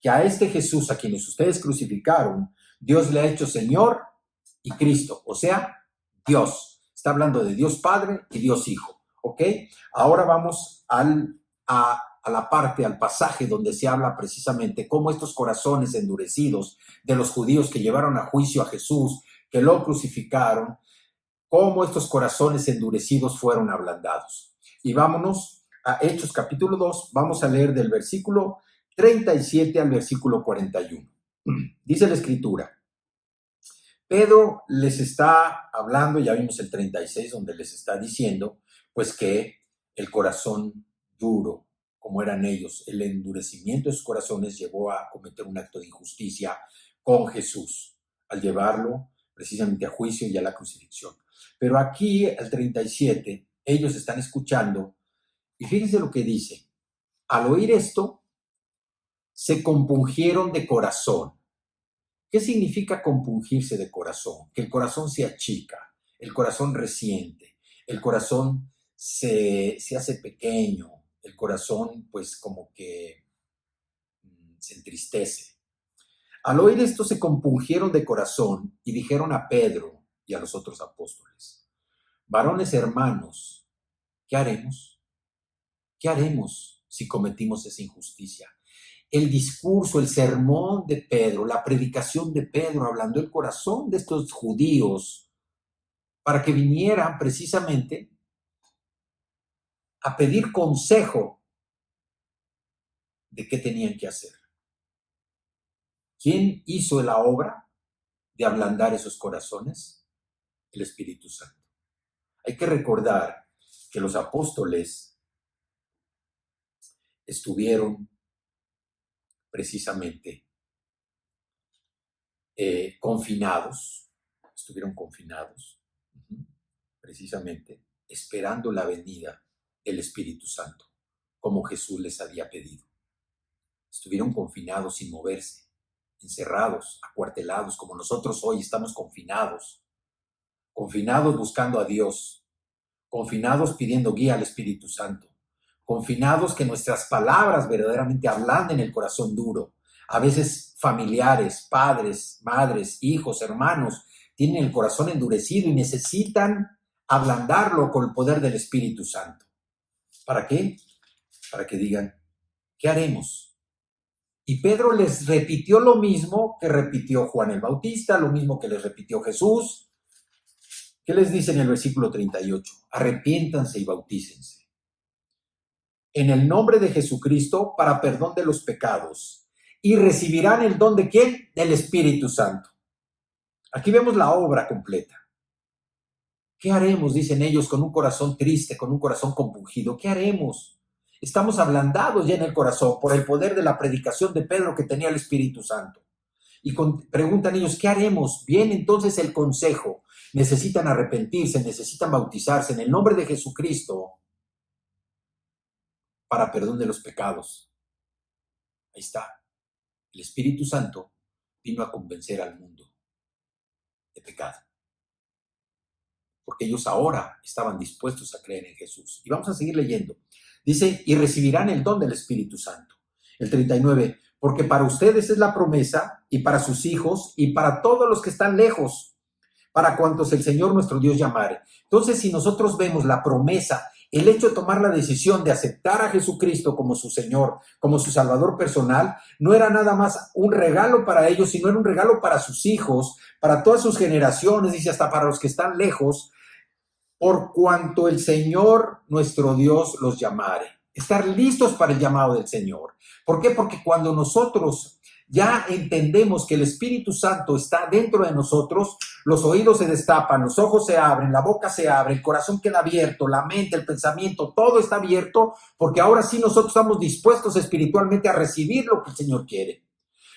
S3: que a este Jesús, a quienes ustedes crucificaron, Dios le ha hecho Señor y Cristo, o sea, Dios. Está hablando de Dios Padre y Dios Hijo, ¿ok? Ahora vamos a la parte, al pasaje donde se habla precisamente cómo estos corazones endurecidos de los judíos que llevaron a juicio a Jesús, que lo crucificaron, cómo estos corazones endurecidos fueron ablandados. Y vámonos a Hechos capítulo 2, vamos a leer del versículo 37 al versículo 41. Dice la Escritura: Pedro les está hablando, ya vimos el 36, donde les está diciendo, pues que el corazón duro, como eran ellos, el endurecimiento de sus corazones llevó a cometer un acto de injusticia con Jesús, al llevarlo precisamente a juicio y a la crucifixión. Pero aquí, el 37, ellos están escuchando, y fíjense lo que dice: al oír esto, se compungieron de corazón ¿Qué significa compungirse de corazón? Que el corazón se achica, el corazón resiente, el corazón se hace pequeño, el corazón pues como que se entristece. Al oír esto se compungieron de corazón y dijeron a Pedro y a los otros apóstoles: varones hermanos, ¿qué haremos? ¿Qué haremos si cometimos esa injusticia? El discurso, el sermón de Pedro, la predicación de Pedro, hablando del corazón de estos judíos, para que vinieran precisamente a pedir consejo de qué tenían que hacer. ¿Quién hizo la obra de ablandar esos corazones? El Espíritu Santo. Hay que recordar que los apóstoles estuvieron precisamente confinados, precisamente esperando la venida del Espíritu Santo, como Jesús les había pedido. Estuvieron confinados sin moverse, encerrados, acuartelados, como nosotros hoy estamos confinados buscando a Dios, confinados pidiendo guía al Espíritu Santo, confinados que nuestras palabras verdaderamente ablanden el corazón duro. A veces familiares, padres, madres, hijos, hermanos, tienen el corazón endurecido y necesitan ablandarlo con el poder del Espíritu Santo. ¿Para qué? Para que digan, ¿qué haremos? Y Pedro les repitió lo mismo que repitió Juan el Bautista, lo mismo que les repitió Jesús. ¿Qué les dice en el versículo 38? Arrepiéntanse y bautícense en el nombre de Jesucristo para perdón de los pecados y recibirán el don de ¿quién? Del Espíritu Santo. Aquí vemos la obra completa. ¿Qué haremos? Dicen ellos con un corazón triste, con un corazón compungido. ¿Qué haremos? Estamos ablandados ya en el corazón por el poder de la predicación de Pedro que tenía el Espíritu Santo. Y preguntan ellos, ¿qué haremos? Viene entonces el consejo. Necesitan arrepentirse, necesitan bautizarse en el nombre de Jesucristo para perdón de los pecados. Ahí está. El Espíritu Santo vino a convencer al mundo de pecado. Porque ellos ahora estaban dispuestos a creer en Jesús. Y vamos a seguir leyendo. Dice, y recibirán el don del Espíritu Santo. El 39, porque para ustedes es la promesa, y para sus hijos, y para todos los que están lejos, para cuantos el Señor nuestro Dios llamare. Entonces, si nosotros vemos la promesa, el hecho de tomar la decisión de aceptar a Jesucristo como su Señor, como su Salvador personal, no era nada más un regalo para ellos, sino era un regalo para sus hijos, para todas sus generaciones, dice hasta para los que están lejos, por cuanto el Señor nuestro Dios los llamare. Estar listos para el llamado del Señor. ¿Por qué? Porque cuando nosotros ya entendemos que el Espíritu Santo está dentro de nosotros, los oídos se destapan, los ojos se abren, la boca se abre, el corazón queda abierto, la mente, el pensamiento, todo está abierto, porque ahora sí nosotros estamos dispuestos espiritualmente a recibir lo que el Señor quiere.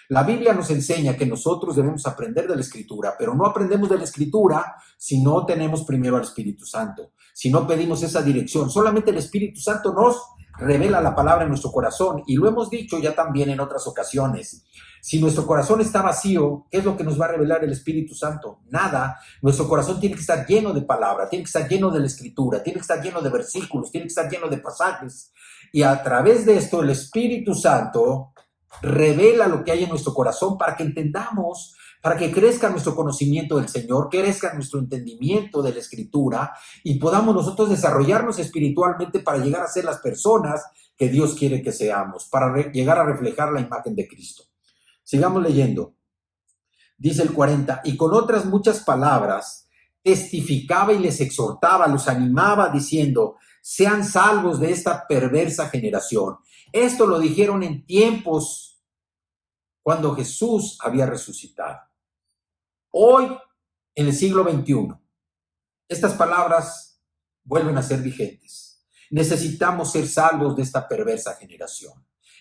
S3: La Biblia nos enseña que nosotros debemos aprender de la Escritura, pero no aprendemos de la Escritura si no tenemos primero al Espíritu Santo, si no pedimos esa dirección. Solamente el Espíritu Santo nos revela la palabra en nuestro corazón, y lo hemos dicho ya también en otras ocasiones. Si nuestro corazón está vacío, ¿qué es lo que nos va a revelar el Espíritu Santo? Nada. Nuestro corazón tiene que estar lleno de palabra, tiene que estar lleno de la Escritura, tiene que estar lleno de versículos, tiene que estar lleno de pasajes, y a través de esto el Espíritu Santo revela lo que hay en nuestro corazón para que entendamos, para que crezca nuestro conocimiento del Señor, crezca nuestro entendimiento de la Escritura y podamos nosotros desarrollarnos espiritualmente para llegar a ser las personas que Dios quiere que seamos, para llegar a reflejar la imagen de Cristo. Sigamos leyendo. Dice el 40, y con otras muchas palabras testificaba y les exhortaba, los animaba diciendo, sean salvos de esta perversa generación. Esto lo dijeron en tiempos cuando Jesús había resucitado. Hoy, en el siglo XXI, estas palabras vuelven a ser vigentes. Necesitamos ser salvos de esta perversa generación.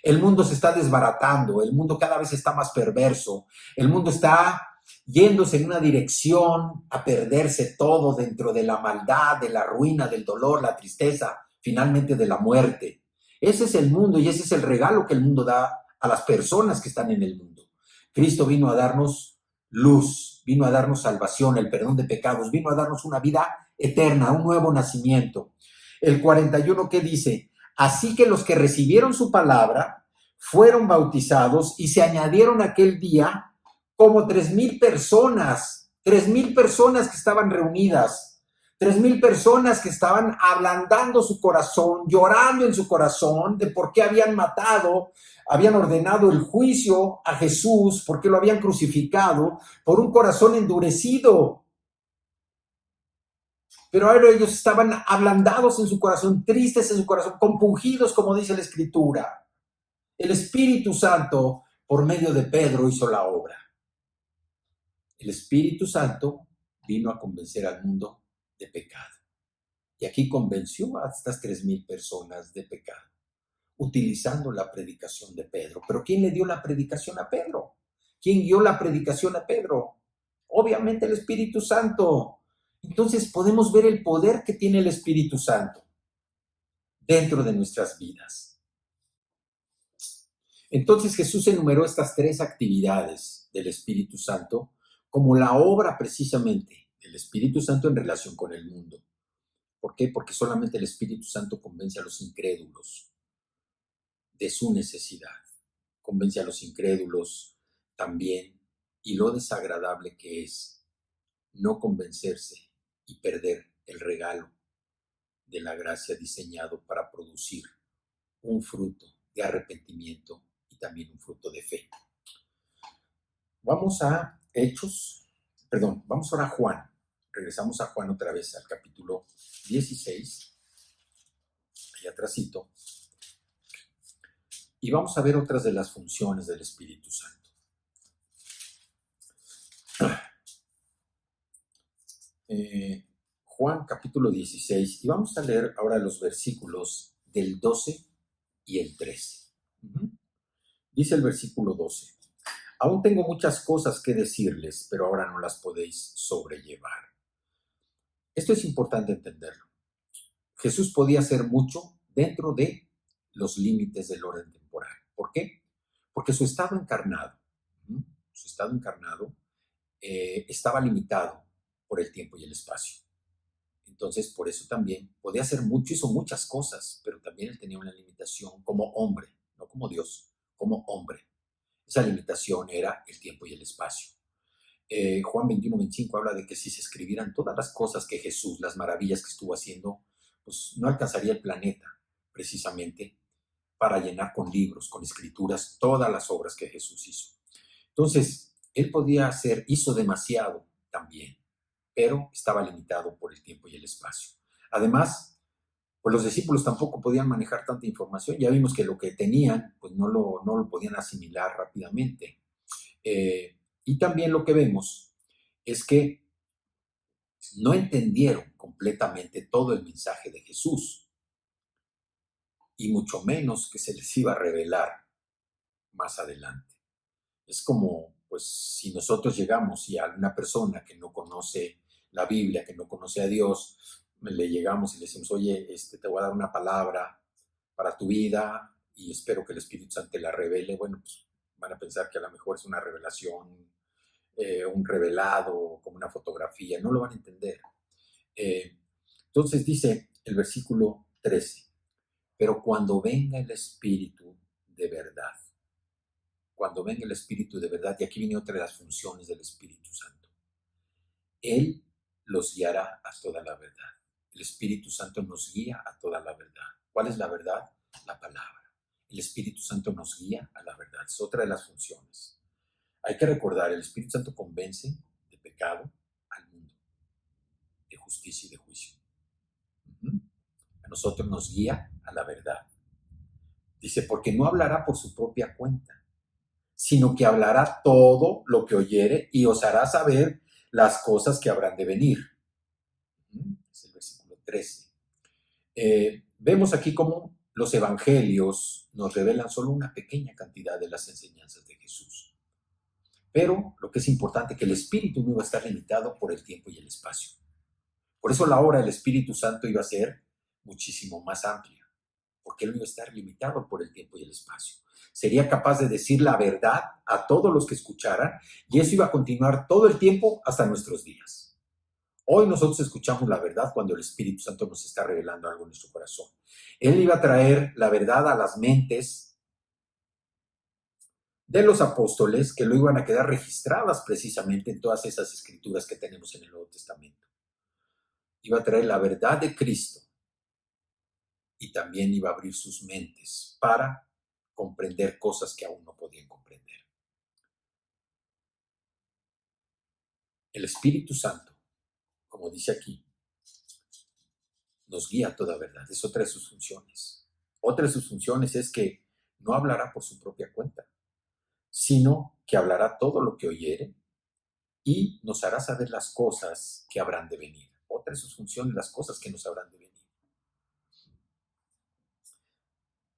S3: El mundo se está desbaratando, el mundo cada vez está más perverso, el mundo está yéndose en una dirección a perderse todo dentro de la maldad, de la ruina, del dolor, la tristeza, finalmente de la muerte. Ese es el mundo y ese es el regalo que el mundo da a las personas que están en el mundo. Cristo vino a darnos luz, vino a darnos salvación, el perdón de pecados, vino a darnos una vida eterna, un nuevo nacimiento. El 41, ¿qué dice? Así que los que recibieron su palabra fueron bautizados y se añadieron aquel día como 3,000 personas, 3,000 personas que estaban reunidas, 3,000 personas que estaban ablandando su corazón, llorando en su corazón de por qué habían matado, habían ordenado el juicio a Jesús, por qué lo habían crucificado, por un corazón endurecido. Pero ahora ellos estaban ablandados en su corazón, tristes en su corazón, compungidos, como dice la Escritura. El Espíritu Santo, por medio de Pedro, hizo la obra. El Espíritu Santo vino a convencer al mundo de pecado. Y aquí convenció a estas 3,000 personas de pecado, utilizando la predicación de Pedro. ¿Pero quién le dio la predicación a Pedro? ¿Quién dio la predicación a Pedro? Obviamente el Espíritu Santo. Entonces podemos ver el poder que tiene el Espíritu Santo dentro de nuestras vidas. Entonces Jesús enumeró estas 3 actividades del Espíritu Santo como la obra precisamente del Espíritu Santo en relación con el mundo. ¿Por qué? Porque solamente el Espíritu Santo convence a los incrédulos de su necesidad. Convence a los incrédulos también, y lo desagradable que es no convencerse y perder el regalo de la gracia diseñado para producir un fruto de arrepentimiento y también un fruto de fe. Vamos a vamos ahora a Juan. Regresamos a Juan otra vez, al capítulo 16, allá atrásito, y vamos a ver otras de las funciones del Espíritu Santo. Juan capítulo 16, y vamos a leer ahora los versículos del 12 y el 13. Dice el versículo 12: aún tengo muchas cosas que decirles, pero ahora no las podéis sobrellevar. Esto es importante entenderlo. Jesús podía hacer mucho dentro de los límites del orden temporal. ¿Por qué? Porque su estado encarnado estaba limitado por el tiempo y el espacio. Entonces, por eso también podía hacer mucho, hizo muchas cosas, pero también él tenía una limitación como hombre, no como Dios, como hombre. Esa limitación era el tiempo y el espacio. Juan 21:25 habla de que si se escribieran todas las cosas que Jesús, las maravillas que estuvo haciendo, pues no alcanzaría el planeta precisamente para llenar con libros, con escrituras, todas las obras que Jesús hizo. Entonces, él hizo demasiado también, pero estaba limitado por el tiempo y el espacio. Además, pues los discípulos tampoco podían manejar tanta información. Ya vimos que lo que tenían, pues no lo podían asimilar rápidamente. Y también lo que vemos es que no entendieron completamente todo el mensaje de Jesús, y mucho menos que se les iba a revelar más adelante. Es como, pues, si nosotros llegamos y a una persona que no conoce la Biblia, que no conoce a Dios, le llegamos y le decimos: oye, te voy a dar una palabra para tu vida y espero que el Espíritu Santo te la revele. Bueno, pues van a pensar que a lo mejor es una revelación, un revelado, como una fotografía. No lo van a entender. Entonces dice el versículo 13: pero cuando venga el Espíritu de verdad, y aquí viene otra de las funciones del Espíritu Santo, Él los guiará a toda la verdad. El Espíritu Santo nos guía a toda la verdad. ¿Cuál es la verdad? La palabra. El Espíritu Santo nos guía a la verdad. Es otra de las funciones. Hay que recordar, el Espíritu Santo convence de pecado al mundo, de justicia y de juicio. A nosotros nos guía a la verdad. Dice, porque no hablará por su propia cuenta, sino que hablará todo lo que oyere y os hará saber las cosas que habrán de venir. Es el versículo 13. Vemos aquí cómo los evangelios nos revelan solo una pequeña cantidad de las enseñanzas de Jesús. Pero lo que es importante es que el Espíritu no iba a estar limitado por el tiempo y el espacio. Por eso la obra del Espíritu Santo iba a ser muchísimo más amplia. porque él no iba a estar limitado por el tiempo y el espacio. Sería capaz de decir la verdad a todos los que escucharan, y eso iba a continuar todo el tiempo hasta nuestros días. Hoy nosotros escuchamos la verdad cuando el Espíritu Santo nos está revelando algo en nuestro corazón. Él iba a traer la verdad a las mentes de los apóstoles, que lo iban a quedar registradas precisamente en todas esas escrituras que tenemos en el Nuevo Testamento. Iba a traer la verdad de Cristo y también iba a abrir sus mentes para comprender cosas que aún no podían comprender. El Espíritu Santo, como dice aquí, nos guía a toda verdad. Es otra de sus funciones. Otra de sus funciones es que no hablará por su propia cuenta, sino que hablará todo lo que oyere y nos hará saber las cosas que habrán de venir. Otra de sus funciones, las cosas que nos habrán de venir.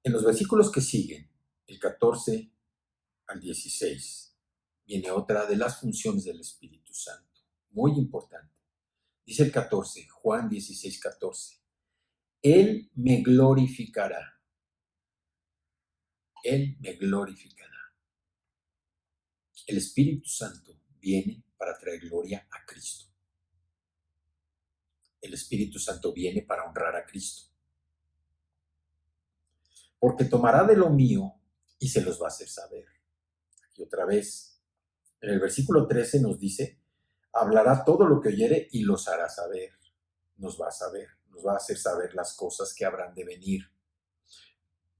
S3: En los versículos que siguen, el 14 al 16, viene otra de las funciones del Espíritu Santo, muy importante. Dice el 14, Juan 16, 14. Él me glorificará. Él me glorificará. El Espíritu Santo viene para traer gloria a Cristo. El Espíritu Santo viene para honrar a Cristo. Porque tomará de lo mío y se los va a hacer saber. Aquí otra vez, en el versículo 13 nos dice, hablará todo lo que oyere y los hará saber. Nos va a hacer saber las cosas que habrán de venir.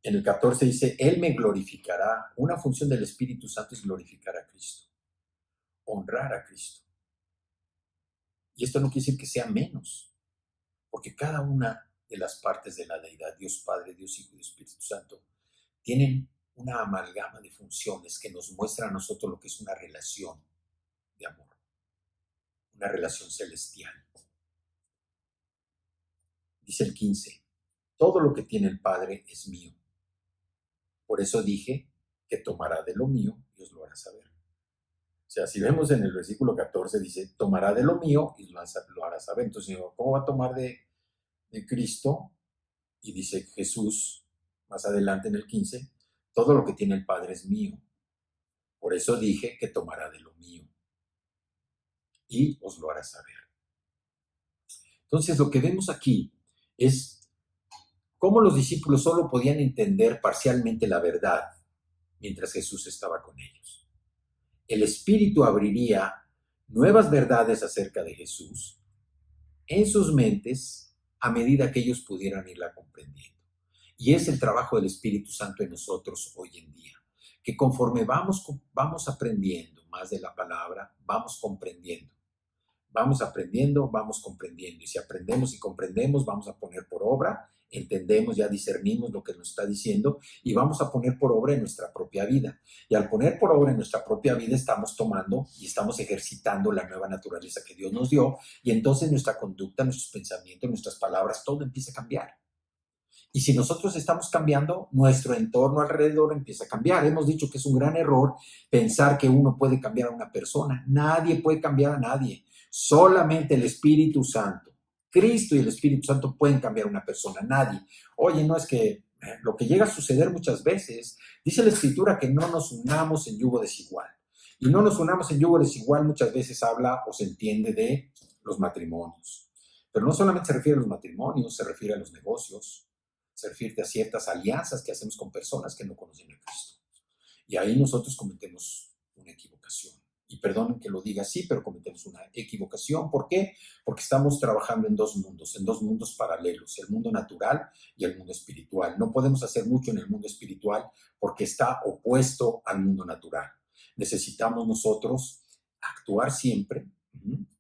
S3: En el 14 dice, Él me glorificará. Una función del Espíritu Santo es glorificar a Cristo, honrar a Cristo. Y esto no quiere decir que sea menos, porque cada una de las partes de la deidad, Dios Padre, Dios Hijo y Espíritu Santo, tienen una amalgama de funciones que nos muestra a nosotros lo que es una relación de amor, una relación celestial. Dice el 15, todo lo que tiene el Padre es mío. Por eso dije que tomará de lo mío y os lo hará saber. O sea, si vemos en el versículo 14, dice, tomará de lo mío y lo hará saber. Entonces, ¿cómo va a tomar de Cristo? Y dice Jesús, más adelante en el 15, todo lo que tiene el Padre es mío. Por eso dije que tomará de lo mío y os lo hará saber. Entonces, lo que vemos aquí es cómo los discípulos solo podían entender parcialmente la verdad mientras Jesús estaba con ellos. El Espíritu abriría nuevas verdades acerca de Jesús en sus mentes a medida que ellos pudieran irla comprendiendo. Y es el trabajo del Espíritu Santo en nosotros hoy en día, que conforme vamos aprendiendo más de la palabra, vamos comprendiendo. Vamos aprendiendo, vamos comprendiendo. Y si aprendemos y comprendemos, vamos a poner por obra, entendemos, ya discernimos lo que nos está diciendo y vamos a poner por obra en nuestra propia vida. Y al poner por obra en nuestra propia vida, estamos tomando y estamos ejercitando la nueva naturaleza que Dios nos dio. Y entonces nuestra conducta, nuestros pensamientos, nuestras palabras, todo empieza a cambiar. Y si nosotros estamos cambiando, nuestro entorno alrededor empieza a cambiar. Hemos dicho que es un gran error pensar que uno puede cambiar a una persona. Nadie puede cambiar a nadie. Solamente el Espíritu Santo. Cristo y el Espíritu Santo pueden cambiar a una persona, nadie. Oye, no es que lo que llega a suceder muchas veces, dice la Escritura que no nos unamos en yugo desigual. Y no nos unamos en yugo desigual muchas veces habla o se entiende de los matrimonios. Pero no solamente se refiere a los matrimonios, se refiere a los negocios, se refiere a ciertas alianzas que hacemos con personas que no conocen a Cristo. Y ahí nosotros cometemos una equivocación. Y perdonen que lo diga así, pero cometemos una equivocación. ¿Por qué? Porque estamos trabajando en dos mundos paralelos, el mundo natural y el mundo espiritual. No podemos hacer mucho en el mundo espiritual porque está opuesto al mundo natural. Necesitamos nosotros actuar siempre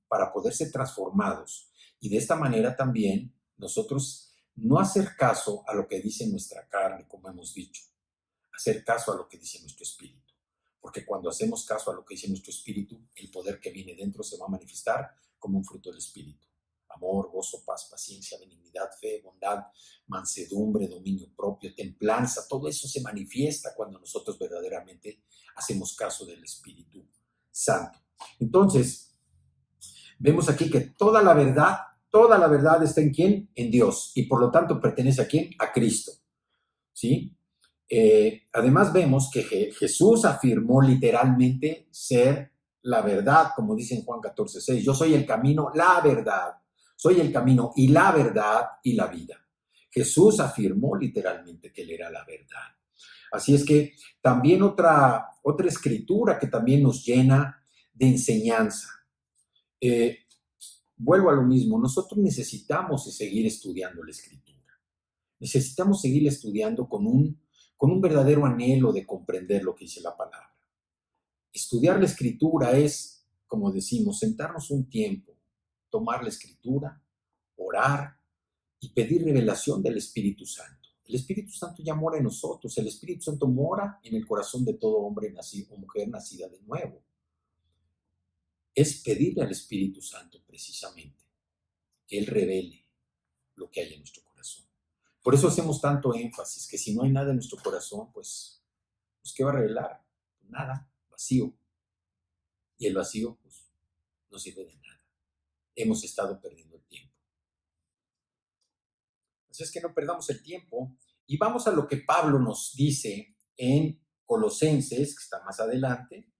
S3: para poder ser transformados. Y de esta manera también nosotros no hacer caso a lo que dice nuestra carne, como hemos dicho, hacer caso a lo que dice nuestro espíritu. Porque cuando hacemos caso a lo que dice nuestro espíritu, el poder que viene dentro se va a manifestar como un fruto del espíritu. Amor, gozo, paz, paciencia, benignidad, fe, bondad, mansedumbre, dominio propio, templanza, todo eso se manifiesta cuando nosotros verdaderamente hacemos caso del Espíritu Santo. Entonces, vemos aquí que toda la verdad está ¿en quién? En Dios. Y por lo tanto pertenece ¿a quién? A Cristo. ¿sí? Además vemos que Jesús afirmó literalmente ser la verdad, como dice en Juan 14:6. Yo soy el camino, la verdad. Soy el camino y la verdad y la vida. Jesús afirmó literalmente que Él era la verdad. Así es que también otra escritura que también nos llena de enseñanza. Vuelvo a lo mismo, nosotros necesitamos seguir estudiando la escritura. Necesitamos seguir estudiando con un verdadero anhelo de comprender lo que dice la palabra. Estudiar la escritura es, como decimos, sentarnos un tiempo, tomar la escritura, orar y pedir revelación del Espíritu Santo. El Espíritu Santo ya mora en nosotros. El Espíritu Santo mora en el corazón de todo hombre nacido o mujer nacida de nuevo. Es pedirle al Espíritu Santo precisamente que Él revele lo que hay en nuestro corazón. Por eso hacemos tanto énfasis, que si no hay nada en nuestro corazón, pues ¿qué va a revelar? Nada, vacío. Y el vacío, pues, no sirve de nada. Hemos estado perdiendo el tiempo. Así es que no perdamos el tiempo y vamos a lo que Pablo nos dice en Colosenses, que está más adelante,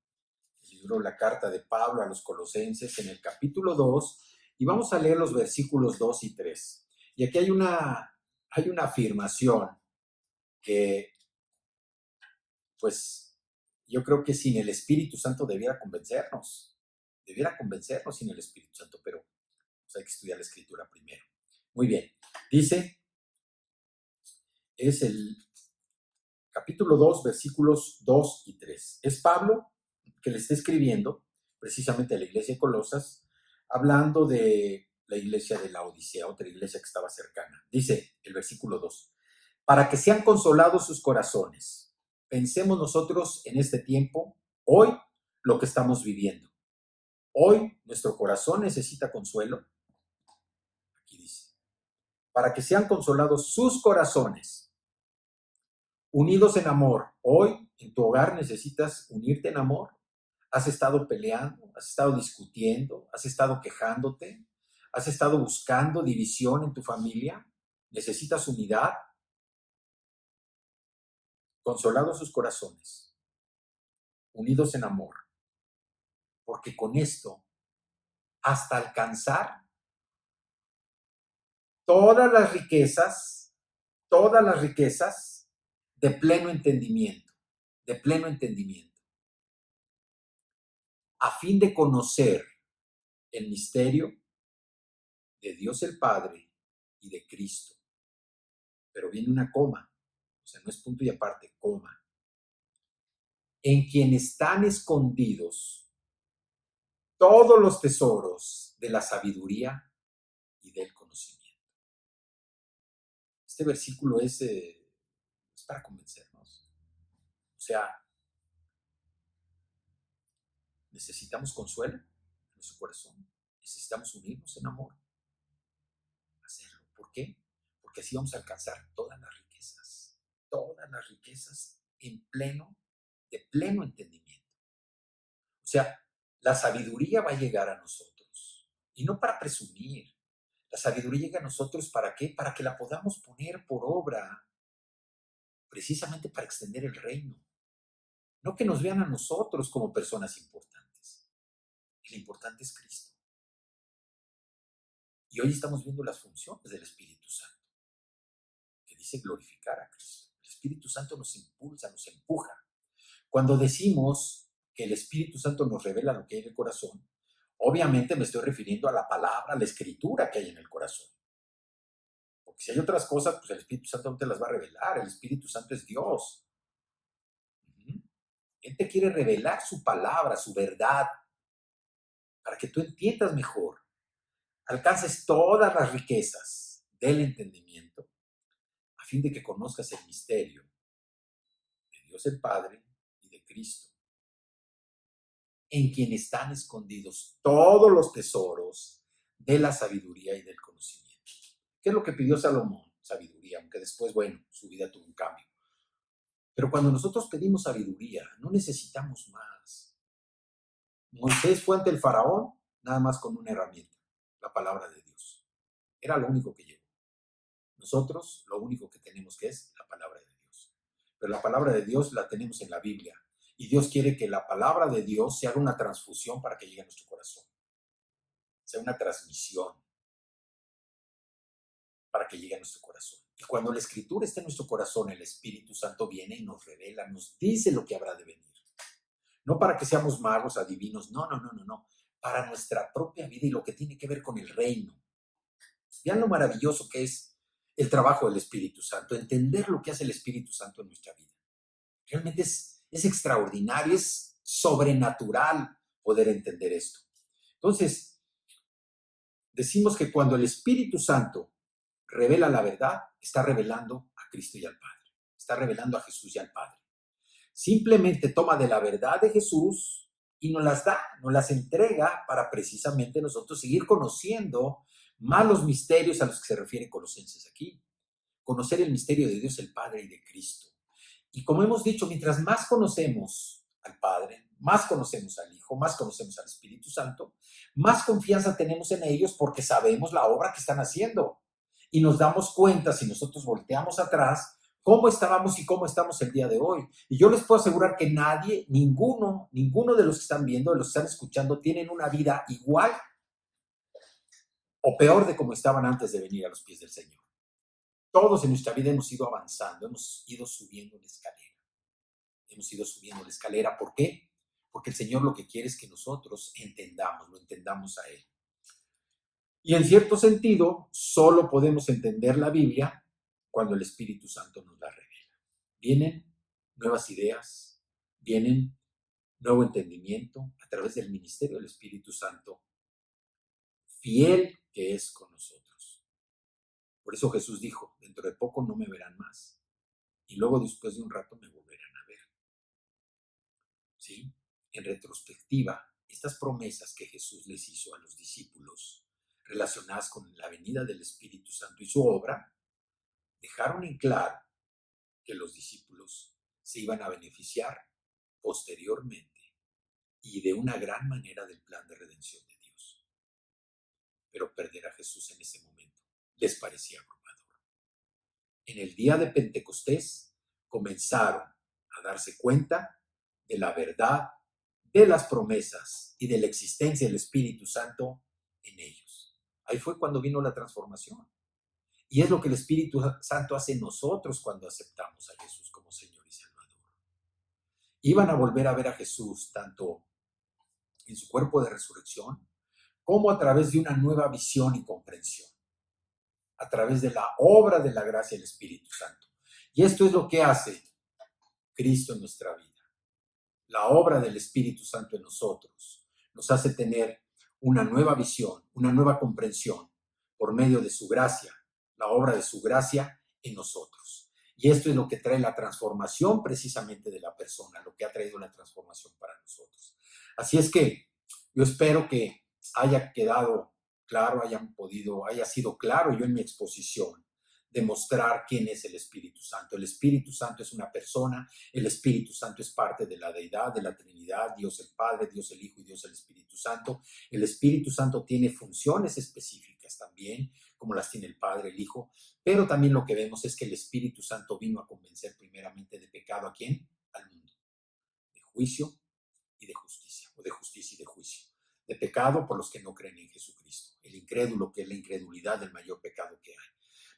S3: el libro, la carta de Pablo a los Colosenses en el capítulo 2, y vamos a leer los versículos 2 y 3. Y aquí hay una afirmación que, pues, yo creo que sin el Espíritu Santo debiera convencernos sin el Espíritu Santo, pero pues, hay que estudiar la Escritura primero. Muy bien, dice, es el capítulo 2, versículos 2 y 3. Es Pablo que le está escribiendo precisamente a la iglesia de Colosas, hablando de la iglesia de la Odisea, otra iglesia que estaba cercana. Dice el versículo 2, para que sean consolados sus corazones. Pensemos nosotros en este tiempo, hoy, lo que estamos viviendo. Hoy nuestro corazón necesita consuelo. Aquí dice, para que sean consolados sus corazones, unidos en amor. Hoy en tu hogar necesitas unirte en amor. ¿Has estado peleando? ¿Has estado discutiendo? ¿Has estado quejándote? ¿Has estado buscando división en tu familia? ¿Necesitas unidad? Consolados sus corazones, unidos en amor, porque con esto, hasta alcanzar todas las riquezas de pleno entendimiento, a fin de conocer el misterio de Dios el Padre y de Cristo. Pero viene una coma, o sea, no es punto y aparte, coma. En quien están escondidos todos los tesoros de la sabiduría y del conocimiento. Este versículo es para convencernos. O sea, necesitamos consuelo en nuestro corazón. Necesitamos unirnos en amor. Hacerlo. ¿Por qué? Porque así vamos a alcanzar todas las riquezas de pleno entendimiento. O sea, la sabiduría va a llegar a nosotros. Y no para presumir. La sabiduría llega a nosotros, ¿para qué? Para que la podamos poner por obra, precisamente para extender el reino. No que nos vean a nosotros como personas importantes. El importante es Cristo. Y hoy estamos viendo las funciones del Espíritu Santo, que dice glorificar a Cristo. El Espíritu Santo nos impulsa, nos empuja. Cuando decimos que el Espíritu Santo nos revela lo que hay en el corazón, obviamente me estoy refiriendo a la palabra, a la escritura que hay en el corazón. Porque si hay otras cosas, pues el Espíritu Santo no te las va a revelar. El Espíritu Santo es Dios. Él te quiere revelar su palabra, su verdad, para que tú entiendas mejor, alcances todas las riquezas del entendimiento, a fin de que conozcas el misterio de Dios el Padre y de Cristo, en quien están escondidos todos los tesoros de la sabiduría y del conocimiento. ¿Qué es lo que pidió Salomón? Sabiduría, aunque después, bueno, su vida tuvo un cambio. Pero cuando nosotros pedimos sabiduría, no necesitamos más. Moisés fue ante el faraón nada más con una herramienta, la palabra de Dios. Era lo único que llevó. Nosotros lo único que tenemos que es la palabra de Dios. pero la palabra de Dios la tenemos en la Biblia. Y Dios quiere que la palabra de Dios se haga una transfusión para que llegue a nuestro corazón. Sea una transmisión para que llegue a nuestro corazón. Y cuando la Escritura está en nuestro corazón, el Espíritu Santo viene y nos revela, nos dice lo que habrá de venir. No para que seamos magos, adivinos, no. Para nuestra propia vida y lo que tiene que ver con el reino. Vean lo maravilloso que es el trabajo del Espíritu Santo, entender lo que hace el Espíritu Santo en nuestra vida. Realmente es extraordinario, es sobrenatural poder entender esto. Entonces, decimos que cuando el Espíritu Santo revela la verdad, está revelando a Cristo y al Padre. Está revelando a Jesús y al Padre. Simplemente toma de la verdad de Jesús y nos las da, nos las entrega para precisamente nosotros seguir conociendo más los misterios a los que se refiere Colosenses aquí. Conocer el misterio de Dios el Padre y de Cristo. Y como hemos dicho, mientras más conocemos al Padre, más conocemos al Hijo, más conocemos al Espíritu Santo, más confianza tenemos en ellos porque sabemos la obra que están haciendo. Y nos damos cuenta, si nosotros volteamos atrás, cómo estábamos y cómo estamos el día de hoy. Y yo les puedo asegurar que nadie, ninguno de los que están viendo, de los que están escuchando, tienen una vida igual o peor de como estaban antes de venir a los pies del Señor. Todos en nuestra vida hemos ido avanzando, hemos ido subiendo la escalera. Hemos ido subiendo la escalera. ¿Por qué? Porque el Señor lo que quiere es que nosotros lo entendamos a Él. Y en cierto sentido, solo podemos entender la Biblia cuando el Espíritu Santo nos la revela. Vienen nuevas ideas, vienen nuevo entendimiento a través del ministerio del Espíritu Santo, fiel que es con nosotros. Por eso Jesús dijo, dentro de poco no me verán más, y luego después de un rato me volverán a ver. ¿Sí? En retrospectiva, estas promesas que Jesús les hizo a los discípulos, relacionadas con la venida del Espíritu Santo y su obra, dejaron en claro que los discípulos se iban a beneficiar posteriormente y de una gran manera del plan de redención de Dios. Pero perder a Jesús en ese momento les parecía abrumador. En el día de Pentecostés comenzaron a darse cuenta de la verdad, de las promesas y de la existencia del Espíritu Santo en ellos. Ahí fue cuando vino la transformación. Y es lo que el Espíritu Santo hace en nosotros cuando aceptamos a Jesús como Señor y Salvador. Iban a volver a ver a Jesús tanto en su cuerpo de resurrección como a través de una nueva visión y comprensión, a través de la obra de la gracia del Espíritu Santo. Y esto es lo que hace Cristo en nuestra vida. La obra del Espíritu Santo en nosotros nos hace tener una nueva visión, una nueva comprensión por medio de su gracia, la obra de su gracia en nosotros. Y esto es lo que trae la transformación precisamente de la persona, lo que ha traído la transformación para nosotros. Así es que yo espero que haya quedado claro, haya sido claro yo en mi exposición, demostrar quién es el Espíritu Santo. El Espíritu Santo es una persona, el Espíritu Santo es parte de la deidad, de la Trinidad, Dios el Padre, Dios el Hijo y Dios el Espíritu Santo. El Espíritu Santo tiene funciones específicas también, como las tiene el Padre, el Hijo, pero también lo que vemos es que el Espíritu Santo vino a convencer primeramente de pecado ¿a quién? Al mundo, de juicio y de justicia, o de justicia y de juicio. De pecado por los que no creen en Jesucristo, el incrédulo, que es la incredulidad del mayor pecado que hay.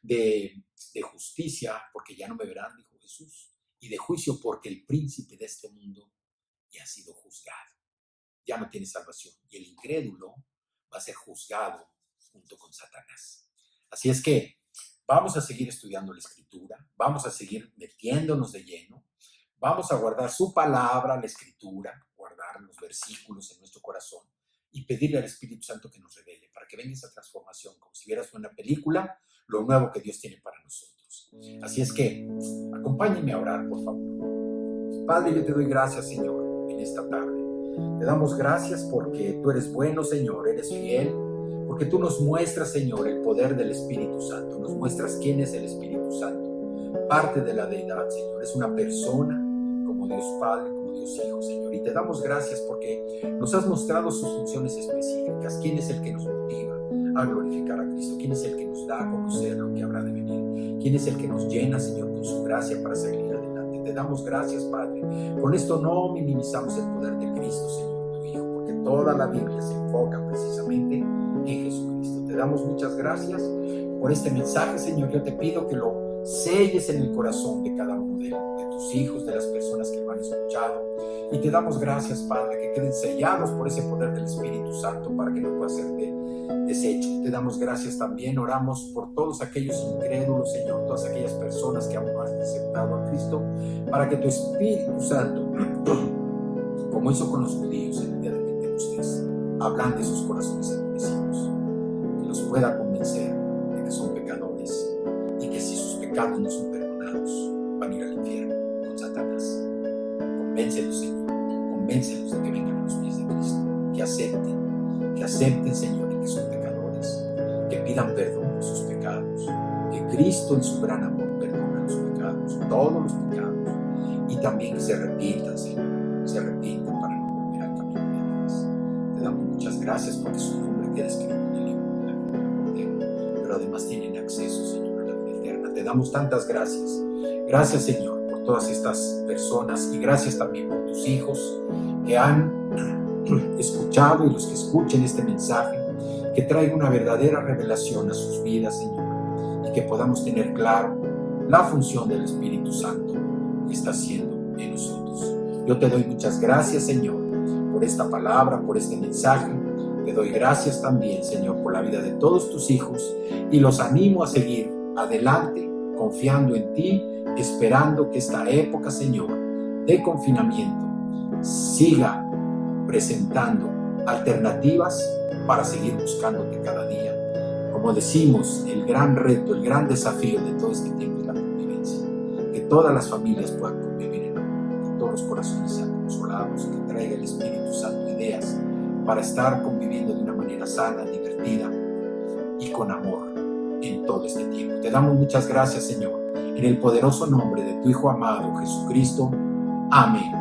S3: De justicia, porque ya no me verán, dijo Jesús, y de juicio, porque el príncipe de este mundo ya ha sido juzgado, ya no tiene salvación, y el incrédulo va a ser juzgado junto con Satanás. Así es que vamos a seguir estudiando la Escritura, vamos a seguir metiéndonos de lleno, vamos a guardar su palabra, la Escritura, guardar los versículos en nuestro corazón y pedirle al Espíritu Santo que nos revele, para que venga esa transformación, como si vieras una película, lo nuevo que Dios tiene para nosotros. Así es que acompáñenme a orar, por favor. Padre, yo te doy gracias, Señor, en esta tarde. Te damos gracias porque tú eres bueno, Señor, eres fiel, porque tú nos muestras, Señor, el poder del Espíritu Santo, nos muestras quién es el Espíritu Santo, parte de la deidad, Señor, es una persona como Dios Padre, como Dios Hijo, Señor, y te damos gracias porque nos has mostrado sus funciones específicas, quién es el que nos motiva a glorificar a Cristo, quién es el que nos da a conocer lo que habrá de venir, quién es el que nos llena, Señor, con su gracia para salir adelante. Te Te damos gracias, Padre. Con esto no minimizamos el poder de Cristo, Señor, tu Hijo, porque toda la Biblia se enfoca precisamente en Jesucristo. Te damos muchas gracias por este mensaje, Señor. Yo te pido que lo selles en el corazón de cada uno de tus hijos, de las personas que lo han escuchado. Y te damos gracias, Padre, que queden sellados por ese poder del Espíritu Santo para que no pueda ser deshecho. Te damos gracias también. Oramos por todos aquellos incrédulos, Señor, todas aquellas personas que aún no han aceptado a Cristo, para que tu Espíritu Santo, como hizo con los judíos en el día de Pentecostés, ablande sus corazones endurecidos, que los pueda convencer de que son pecadores y que si sus pecados no son perdonados, van a ir al infierno con Satanás. Convéncelos, Señor, convéncelos de que vengan a los pies de Cristo, que acepten, Señor, que son pecadores, que pidan perdón por sus pecados, que Cristo en su gran amor perdona los pecados, todos los pecados, y también que se arrepientan, Señor, se arrepientan para no volver al camino de Dios. Te damos muchas gracias porque su nombre queda escrito en el libro de la vida del Cordero, pero además tienen acceso, Señor, a la vida eterna. Te damos tantas gracias. Gracias, Señor, por todas estas personas, y gracias también por tus hijos que han escuchado y los que escuchen este mensaje, que traiga una verdadera revelación a sus vidas, Señor, y que podamos tener claro la función del Espíritu Santo que está haciendo en nosotros. Yo te doy muchas gracias, Señor, por esta palabra, por este mensaje. Te doy gracias también, Señor, por la vida de todos tus hijos, y los animo a seguir adelante, confiando en ti, esperando que esta época, Señor, de confinamiento siga presentando alternativas para seguir buscándote cada día. Como decimos, el gran reto, el gran desafío de todo este tiempo es la convivencia. Que todas las familias puedan convivir en amor, que todos los corazones sean consolados, que traiga el Espíritu Santo ideas para estar conviviendo de una manera sana, divertida y con amor en todo este tiempo. Te damos muchas gracias, Señor, en el poderoso nombre de tu Hijo amado, Jesucristo. Amén.